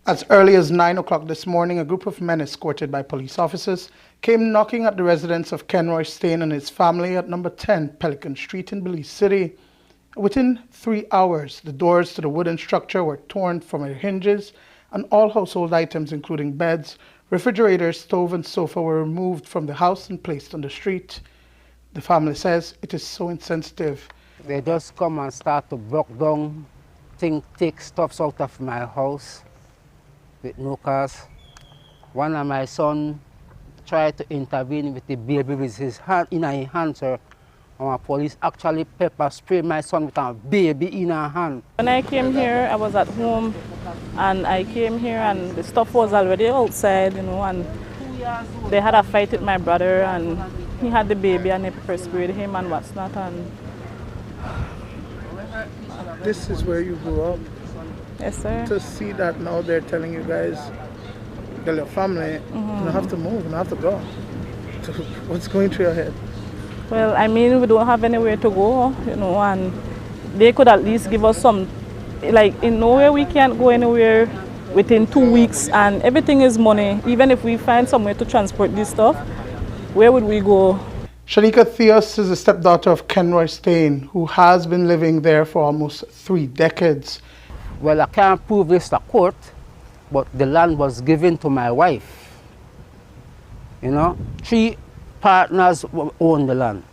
[SPEAKER 9] As early as 9 o'clock this morning, a group of men escorted by police officers came knocking at the residence of Kenroy Stain and his family at number 10 Pelican Street in Belize City. Within 3 hours, the doors to the wooden structure were torn from their hinges and all household items, including beds, refrigerators, stove and sofa, were removed from the house and placed on the street. The family says it is so insensitive.
[SPEAKER 10] They just come and start to break down, take stuff out of my house with no cause. One of my son tried to intervene with the baby with his hand in his hand, sir. And my police actually pepper sprayed my son with a baby in her hand.
[SPEAKER 5] When I came here, I was at home, and I came here and the stuff was already outside, you know, and they had a fight with my brother, and he had the baby and they pepper sprayed him and what's not. And
[SPEAKER 9] This is where you grew up.
[SPEAKER 5] yes, sir.
[SPEAKER 9] To see that now they're telling you guys, tell your family, you don't have to move, you don't have to go. So what's going through your head?
[SPEAKER 5] Well, I mean, we don't have anywhere to go, you know, and they could at least give us some, like, in nowhere we can't go anywhere within 2 weeks, and everything is money. Even if we find somewhere to transport this stuff, where would we go?
[SPEAKER 9] Shanika Theos is the stepdaughter of Kenroy Stain, who has been living there for almost 3 decades.
[SPEAKER 10] Well, I can't prove this to court, but the land was given to my wife. You know, 3 partners own the land.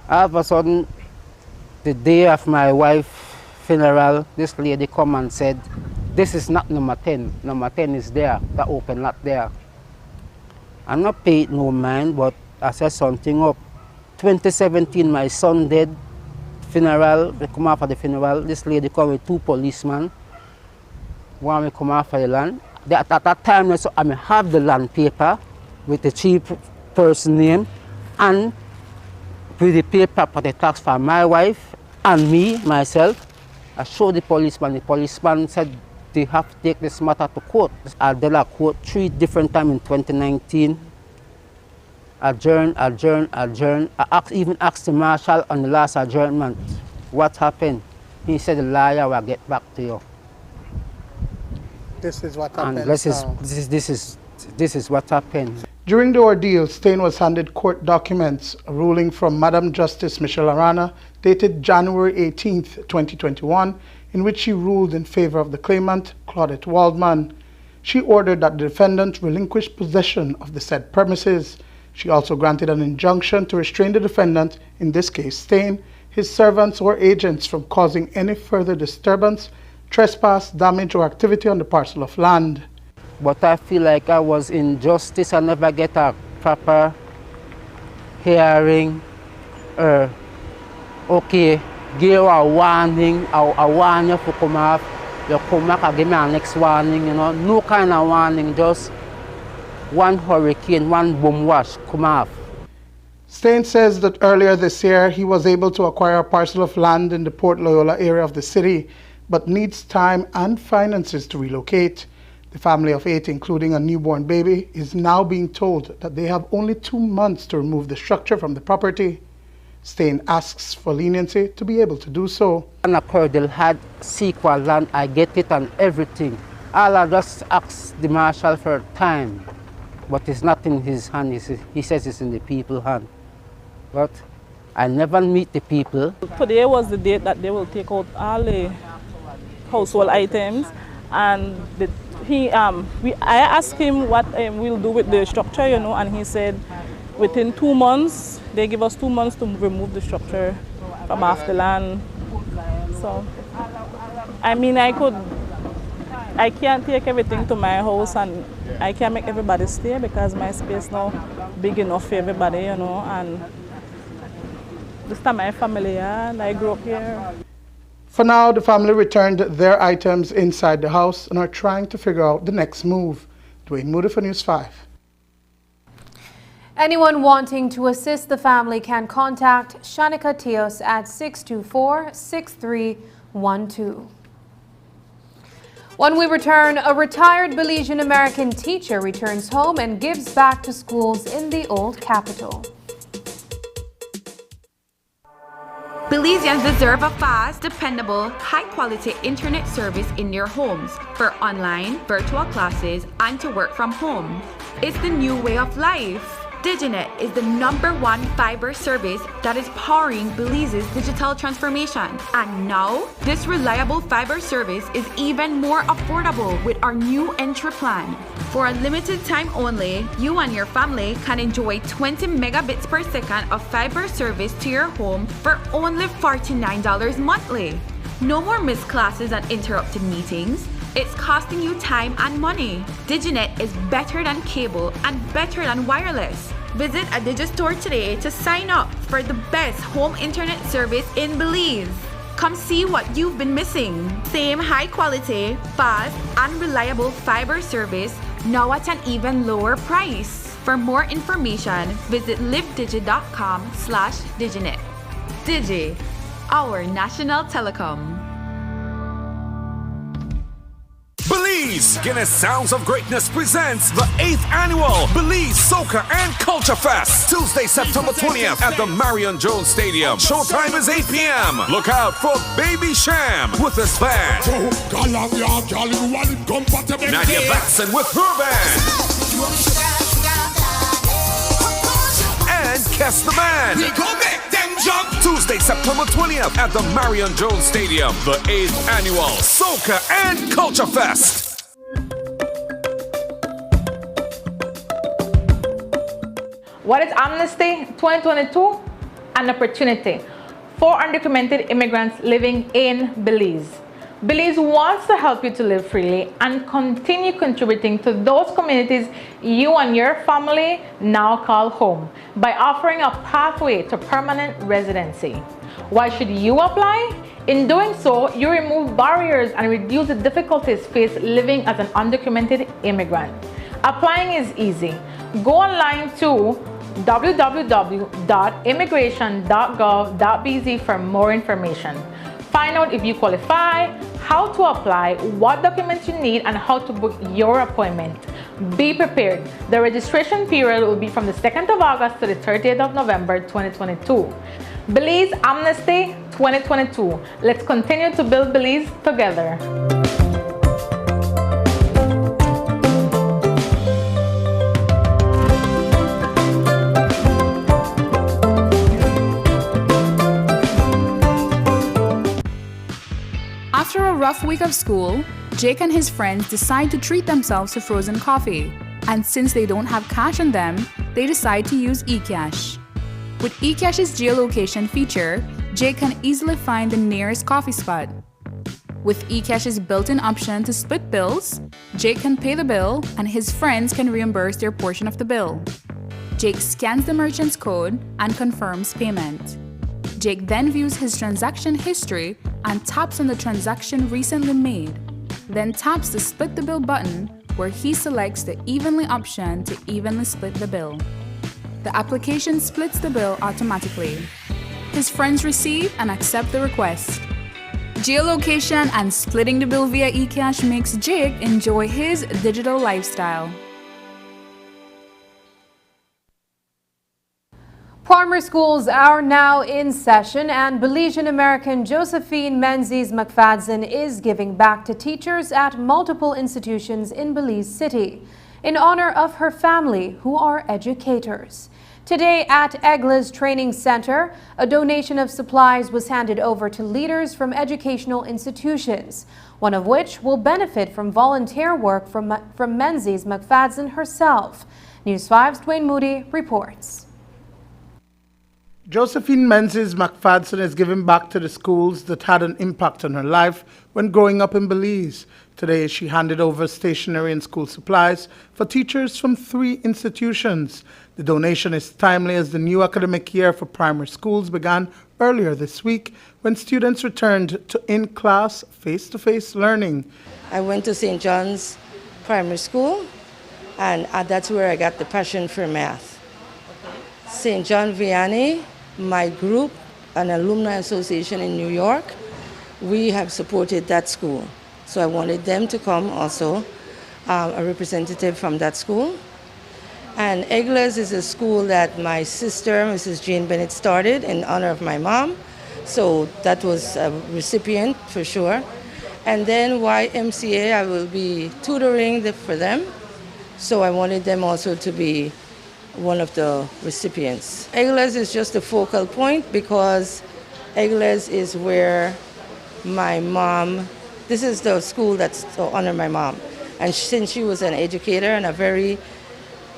[SPEAKER 10] All of a sudden, the day of my wife's funeral, this lady come and said, this is not number 10. Number 10 is there, the open lot there. I'm not paid no mind, but I said something up. 2017, my son dead. Funeral, they come after the funeral. This lady come with 2 policemen. One will come after the land. At that time, so I have the land paper with the chief person name and with the paper for the tax for my wife and me, myself. I showed the policeman. The policeman said they have to take this matter to court. I did a court 3 different times in 2019. Adjourn. I even asked the marshal on the last adjournment, what happened? He said the liar will get back to you.
[SPEAKER 9] This is what happened.
[SPEAKER 10] And this is what happened.
[SPEAKER 9] During the ordeal, Stain was handed court documents, a ruling from Madam Justice Michelle Arana, dated January 18, 2021, in which she ruled in favor of the claimant, Claudette Waldman. She ordered that the defendant relinquish possession of the said premises. She also granted an injunction to restrain the defendant, in this case Stain, his servants or agents from causing any further disturbance, trespass, damage or activity on the parcel of land.
[SPEAKER 10] But I feel like I was injustice. I never get a proper hearing. Okay, give a warning, I warn you to come off. You come back and give me a next warning, you know. No kind of warning, just one hurricane, one boom wash, come off.
[SPEAKER 9] Stain says that earlier this year he was able to acquire a parcel of land in the Port Loyola area of the city, but needs time and finances to relocate. The family of 8, including a newborn baby, is now being told that they have only 2 months to remove the structure from the property. Stain asks for leniency to be able to do so.
[SPEAKER 10] And Accordel had sequel land, I get it and everything. All I just ask the marshal for time, but it's not in his hand. He says it's in the people's hand. But I never meet the people.
[SPEAKER 5] Today was the date that they will take out all the household items, and I asked him what we'll do with the structure, you know, and he said within 2 months, they give us 2 months to remove the structure from off the land. So, I mean, I can't take everything to my house, and I can't make everybody stay because my space now big enough for everybody, you know, and this time my family, yeah, and I grew up here.
[SPEAKER 9] For now, the family returned their items inside the house and are trying to figure out the next move. Dwayne Moody for News 5.
[SPEAKER 1] Anyone wanting to assist the family can contact Shanika Teos at 624-6312. When we return, a retired Belizean American teacher returns home and gives back to schools in the old capital.
[SPEAKER 12] Belizeans deserve a fast, dependable, high-quality internet service in their homes for online, virtual classes, and to work from home. It's the new way of life. Diginet is the #1 fiber service that is powering Belize's digital transformation. And now, this reliable fiber service is even more affordable with our new entry plan. For a limited time only, you and your family can enjoy 20 megabits per second of fiber service to your home for only $49 monthly. No more missed classes and interrupted meetings. It's costing you time and money. Diginet is better than cable and better than wireless. Visit a Digistore today to sign up for the best home internet service in Belize. Come see what you've been missing. Same high quality, fast, and reliable fiber service, now at an even lower price. For more information, visit livedigi.com/Diginet. Digi, our national telecom.
[SPEAKER 13] Belize Guinness Sounds of Greatness presents the 8th annual Belize Soca and Culture Fest, Tuesday, September 20th at the Marion Jones Stadium. Showtime is 8 p.m. Look out for Baby Sham with his band, Nadia Batson with her band, and Kes the Band. Tuesday, September 20th at the Marion Jones Stadium, the 8th annual Soca and Culture Fest.
[SPEAKER 8] What is Amnesty 2022? An opportunity for undocumented immigrants living in Belize. Belize wants to help you to live freely and continue contributing to those communities you and your family now call home by offering a pathway to permanent residency. Why should you apply? In doing so, you remove barriers and reduce the difficulties faced living as an undocumented immigrant. Applying is easy. Go online to www.immigration.gov.bz for more information. Find out if you qualify, how to apply, what documents you need, and how to book your appointment. Be prepared. The registration period will be from the 2nd of August to the 30th of November 2022. Belize Amnesty 2022. Let's continue to build Belize together.
[SPEAKER 15] After a rough week of school, Jake and his friends decide to treat themselves to frozen coffee. And since they don't have cash on them, they decide to use eCash. With eCash's geolocation feature, Jake can easily find the nearest coffee spot. With eCash's built-in option to split bills, Jake can pay the bill and his friends can reimburse their portion of the bill. Jake scans the merchant's code and confirms payment. Jake then views his transaction history and taps on the transaction recently made, then taps the Split the Bill button where he selects the Evenly option to evenly split the bill. The application splits the bill automatically. His friends receive and accept the request. Geolocation and splitting the bill via eCash makes Jake enjoy his digital lifestyle.
[SPEAKER 1] Primary schools are now in session, and Belizean American Josephine Menzies McFadden is giving back to teachers at multiple institutions in Belize City in honor of her family, who are educators. Today at Egla's Training Center, a donation of supplies was handed over to leaders from educational institutions, one of which will benefit from volunteer work from Menzies McFadden herself. News 5's Dwayne Moody reports.
[SPEAKER 9] Josephine Menzies McFadden is giving back to the schools that had an impact on her life when growing up in Belize. Today, she handed over stationery and school supplies for teachers from 3 institutions. The donation is timely as the new academic year for primary schools began earlier this week when students returned to in-class, face-to-face learning.
[SPEAKER 16] I went to St. John's Primary School, and that's where I got the passion for math. St. John Vianney, my group, an alumni association in New York, we have supported that school. So I wanted them to come also, a representative from that school. And Eglers is a school that my sister, Mrs. Jane Bennett, started in honor of my mom. So that was a recipient for sure. And then YMCA, I will be tutoring for them. So I wanted them also to be one of the recipients. Eglers is just a focal point because Eglers is where my mom, this is the school that's to honor my mom. And since she was an educator and a very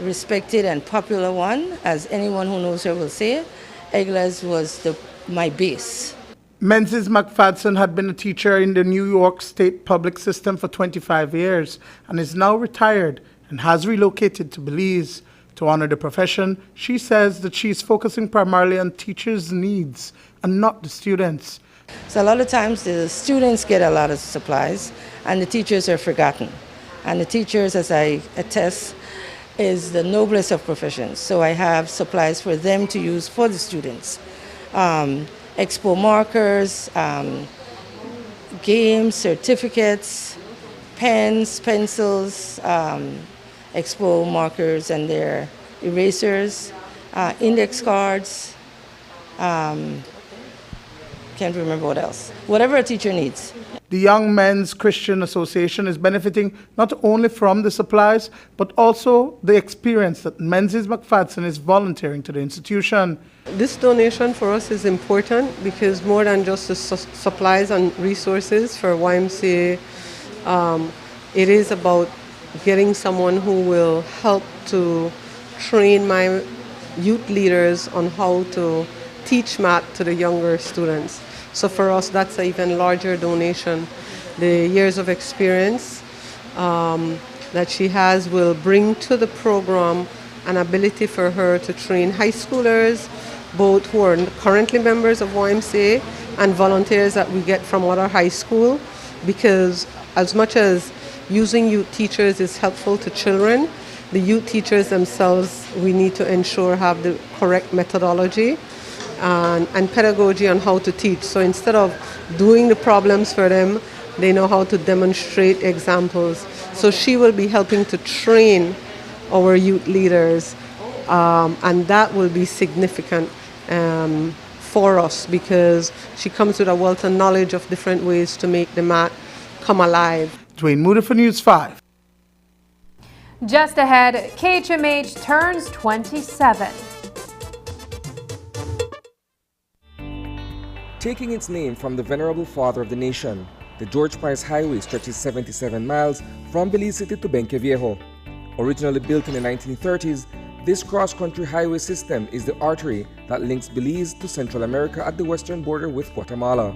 [SPEAKER 16] respected and popular one, as anyone who knows her will say, Eglers was my base.
[SPEAKER 9] Menzies McFadden had been a teacher in the New York State public system for 25 years and is now retired and has relocated to Belize. To honor the profession, she says that she's focusing primarily on teachers' needs and not the students.
[SPEAKER 16] So a lot of times the students get a lot of supplies and the teachers are forgotten. And the teachers, as I attest, is the noblest of professions. So I have supplies for them to use for the students. Expo markers, games, certificates, pens, pencils, Expo markers and their erasers, index cards, can't remember what else. Whatever a teacher needs.
[SPEAKER 9] The Young Men's Christian Association is benefiting not only from the supplies, but also the experience that Menzies McFadden is volunteering to the institution.
[SPEAKER 17] This donation for us is important because more than just the supplies and resources for YMCA, it is about getting someone who will help to train my youth leaders on how to teach math to the younger students. So for us, that's an even larger donation. The years of experience that she has will bring to the program an ability for her to train high schoolers, both who are currently members of YMCA and volunteers that we get from other high school, because as much as using youth teachers is helpful to children, the youth teachers themselves, we need to ensure have the correct methodology and pedagogy on how to teach. So instead of doing the problems for them, they know how to demonstrate examples. So she will be helping to train our youth leaders, and that will be significant for us because she comes with a wealth of knowledge of different ways to make the math come alive.
[SPEAKER 9] Dwayne Moody for News 5.
[SPEAKER 1] Just ahead, KHMH turns 27.
[SPEAKER 18] Taking its name from the venerable father of the nation, the George Price Highway stretches 77 miles from Belize City to Benqueviejo. Originally built in the 1930s, this cross-country highway system is the artery that links Belize to Central America at the western border with Guatemala.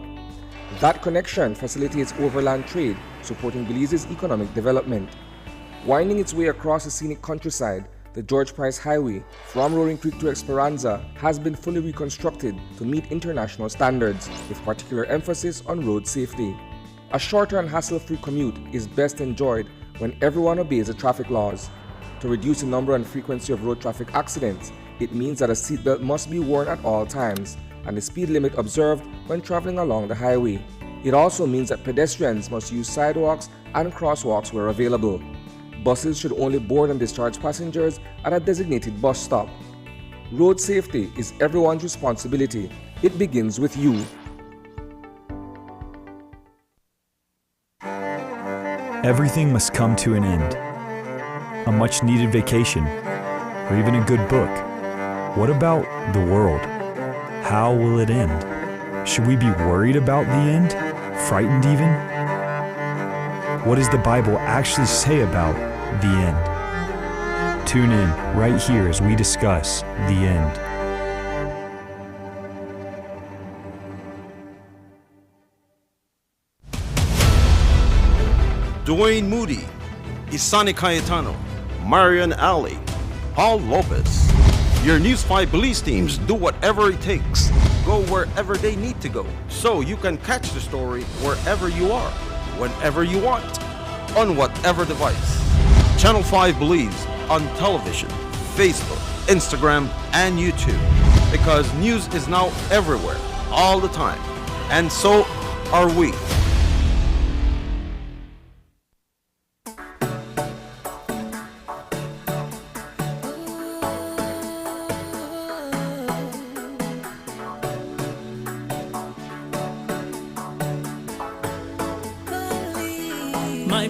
[SPEAKER 18] That connection facilitates overland trade, supporting Belize's economic development. Winding its way across the scenic countryside, the George Price Highway from Roaring Creek to Esperanza has been fully reconstructed to meet international standards, with particular emphasis on road safety. A shorter and hassle-free commute is best enjoyed when everyone obeys the traffic laws. To reduce the number and frequency of road traffic accidents, it means that a seatbelt must be worn at all times, and the speed limit observed when traveling along the highway. It also means that pedestrians must use sidewalks and crosswalks where available. Buses should only board and discharge passengers at a designated bus stop. Road safety is everyone's responsibility. It begins with you.
[SPEAKER 19] Everything must come to an end. A much-needed vacation, or even a good book. What about the world? How will it end? Should we be worried about the end? Frightened even? What does the Bible actually say about the end? Tune in right here as we discuss the end.
[SPEAKER 20] Dwayne Moody, Isani Cayetano, Marion Ali, Paul Lopez. Your News 5 Belize teams do whatever it takes, go wherever they need to go, so you can catch the story wherever you are, whenever you want, on whatever device. Channel 5 Belize on television, Facebook, Instagram, and YouTube, because news is now everywhere, all the time, and so are we.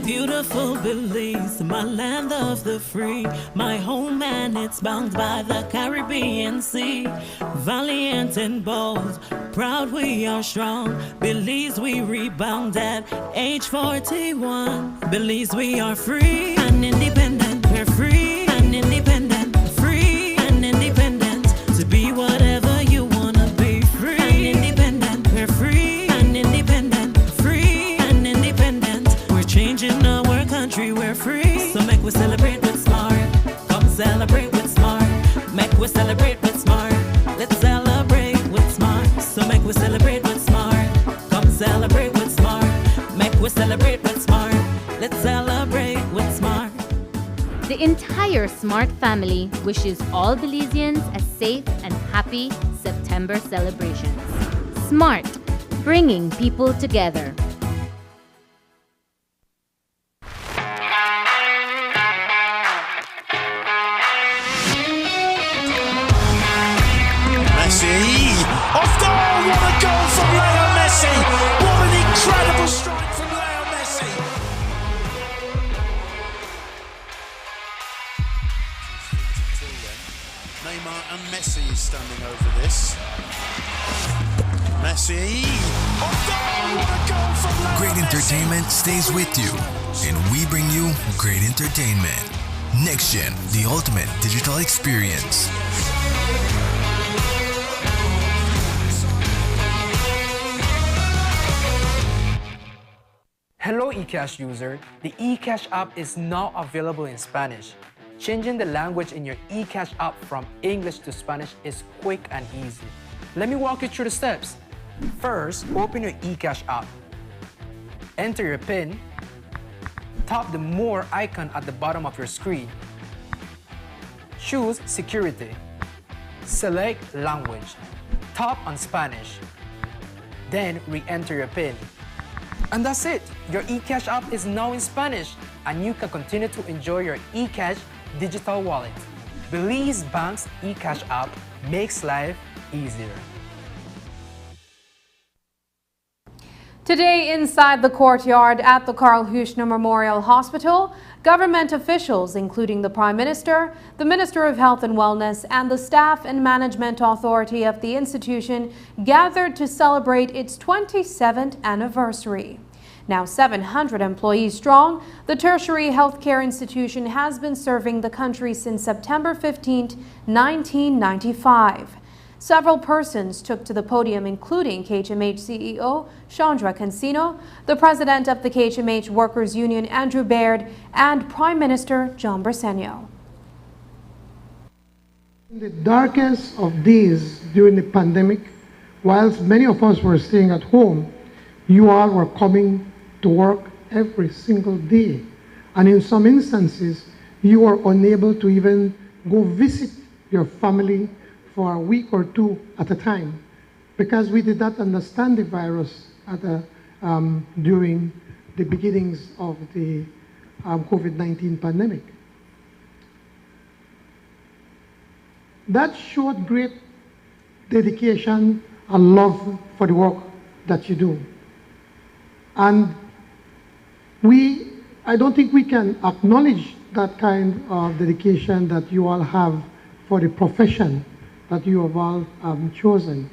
[SPEAKER 11] beautiful Belize, my land of the free, my home and it's bound by the Caribbean Sea. Valiant and bold, proud we are strong. Belize we rebound at age 41. Belize we are free and independent. We're free and independent, free and independent to be whatever you wanna be. Free and independent, we're free and independent, free and independent. We're changing our country, we're free. So make we celebrate with smart. Come celebrate with smart. Make we celebrate with smart. Let's celebrate with smart. So make we celebrate with smart. Come celebrate with smart. Make we celebrate with smart. Let's celebrate with smart.
[SPEAKER 4] The entire Smart family wishes all Belizeans a safe and happy September celebrations. Smart, bringing people together.
[SPEAKER 21] Messi! Off goal! What a goal from Leo Messi! What an incredible strike from Leo Messi! Neymar and Messi is standing over this. Messi! Off goal! What a goal from Leo
[SPEAKER 22] Great
[SPEAKER 21] Messi!
[SPEAKER 22] entertainment stays with you, and we bring you great entertainment. Next Gen, the ultimate digital experience.
[SPEAKER 23] Hello eCash user, the eCash app is now available in Spanish. Changing the language in your eCash app from English to Spanish is quick and easy. Let me walk you through the steps. First, open your eCash app. Enter your PIN. Tap the More icon at the bottom of your screen. Choose Security. Select Language. Tap on Spanish. Then re-enter your PIN. And that's it! Your eCash app is now in Spanish, and you can continue to enjoy your eCash digital wallet. Belize Bank's eCash app makes life easier.
[SPEAKER 1] Today, inside the courtyard at the Karl Huchner Memorial Hospital, government officials, including the Prime Minister, the Minister of Health and Wellness, and the Staff and Management Authority of the institution gathered to celebrate its 27th anniversary. Now 700 employees strong, the tertiary healthcare institution has been serving the country since September 15, 1995. Several persons took to the podium, including KHMH CEO Chandra Cancino, the president of the KHMH Workers Union Andrew Baird, and Prime Minister John Briceño.
[SPEAKER 14] In the darkest of days during the pandemic, whilst many of us were staying at home, you all were coming to work every single day. And in some instances, you were unable to even go visit your family for a week or two at a time, because we did not understand the virus during the beginnings of the COVID-19 pandemic. That showed great dedication and love for the work that you do. And I don't think we can acknowledge that kind of dedication that you all have for the profession that you have all chosen.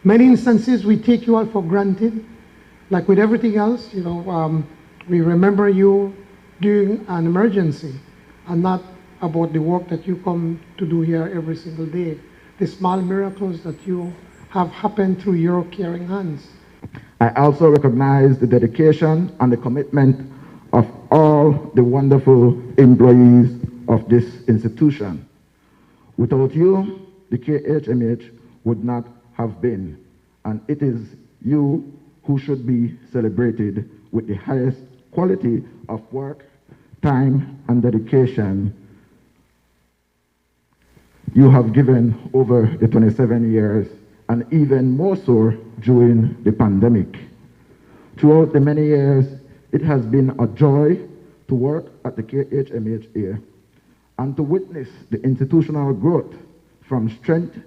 [SPEAKER 14] Many instances we take you all for granted, like with everything else. We remember you during an emergency and not about the work that you come to do here every single day, the small miracles that you have happened through your caring hands.
[SPEAKER 24] I also recognize the dedication and the commitment of all the wonderful employees of this institution. Without you, the KHMH would not have been, and it is you who should be celebrated with the highest quality of work, time, and dedication you have given over the 27 years, and even more so during the pandemic. Throughout the many years, it has been a joy to work at the KHMH here and to witness the institutional growth from strength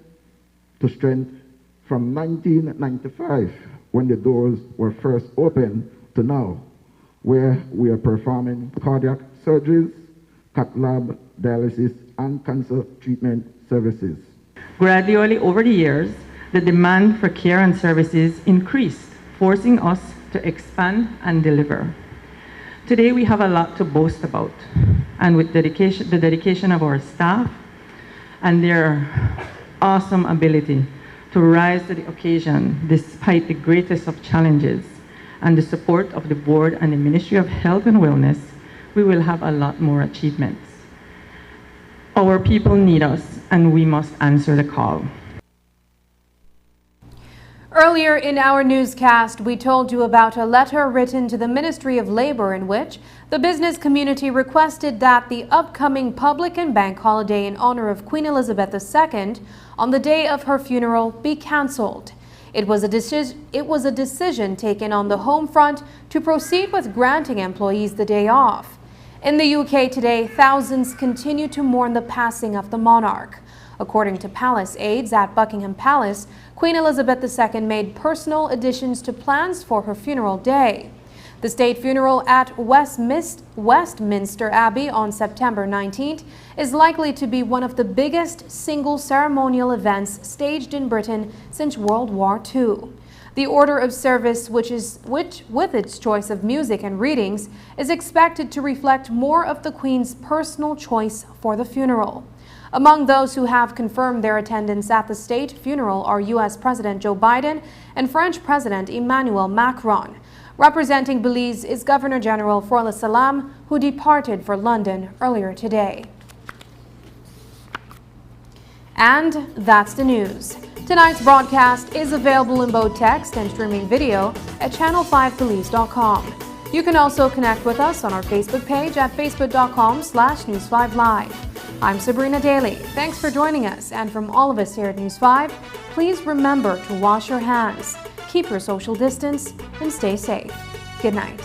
[SPEAKER 24] to strength from 1995, when the doors were first opened, to now, where we are performing cardiac surgeries, cath lab, dialysis, and cancer treatment services.
[SPEAKER 2] Gradually over the years, the demand for care and services increased, forcing us to expand and deliver. Today we have a lot to boast about, and with the dedication of our staff and their awesome ability to rise to the occasion despite the greatest of challenges, and the support of the board and the Ministry of Health and Wellness, we will have a lot more achievements. Our people need us, and we must answer the call.
[SPEAKER 1] Earlier in our newscast, we told you about a letter written to the Ministry of Labor in which the business community requested that the upcoming public and bank holiday in honor of Queen Elizabeth II on the day of her funeral be cancelled. It was a decision taken on the home front to proceed with granting employees the day off. In the UK today, thousands continue to mourn the passing of the monarch. According to palace aides at Buckingham Palace, Queen Elizabeth II made personal additions to plans for her funeral day. The state funeral at Westminster Abbey on September 19th is likely to be one of the biggest single ceremonial events staged in Britain since World War II. The order of service, which with its choice of music and readings, is expected to reflect more of the Queen's personal choice for the funeral. Among those who have confirmed their attendance at the state funeral are U.S. President Joe Biden and French President Emmanuel Macron. Representing Belize is Governor General Froila Salam, who departed for London earlier today. And that's the news. Tonight's broadcast is available in both text and streaming video at channel5belize.com. You can also connect with us on our Facebook page at facebook.com/News5Live. I'm Sabrina Daly. Thanks for joining us, and from all of us here at News 5, please remember to wash your hands, keep your social distance, and stay safe. Good night.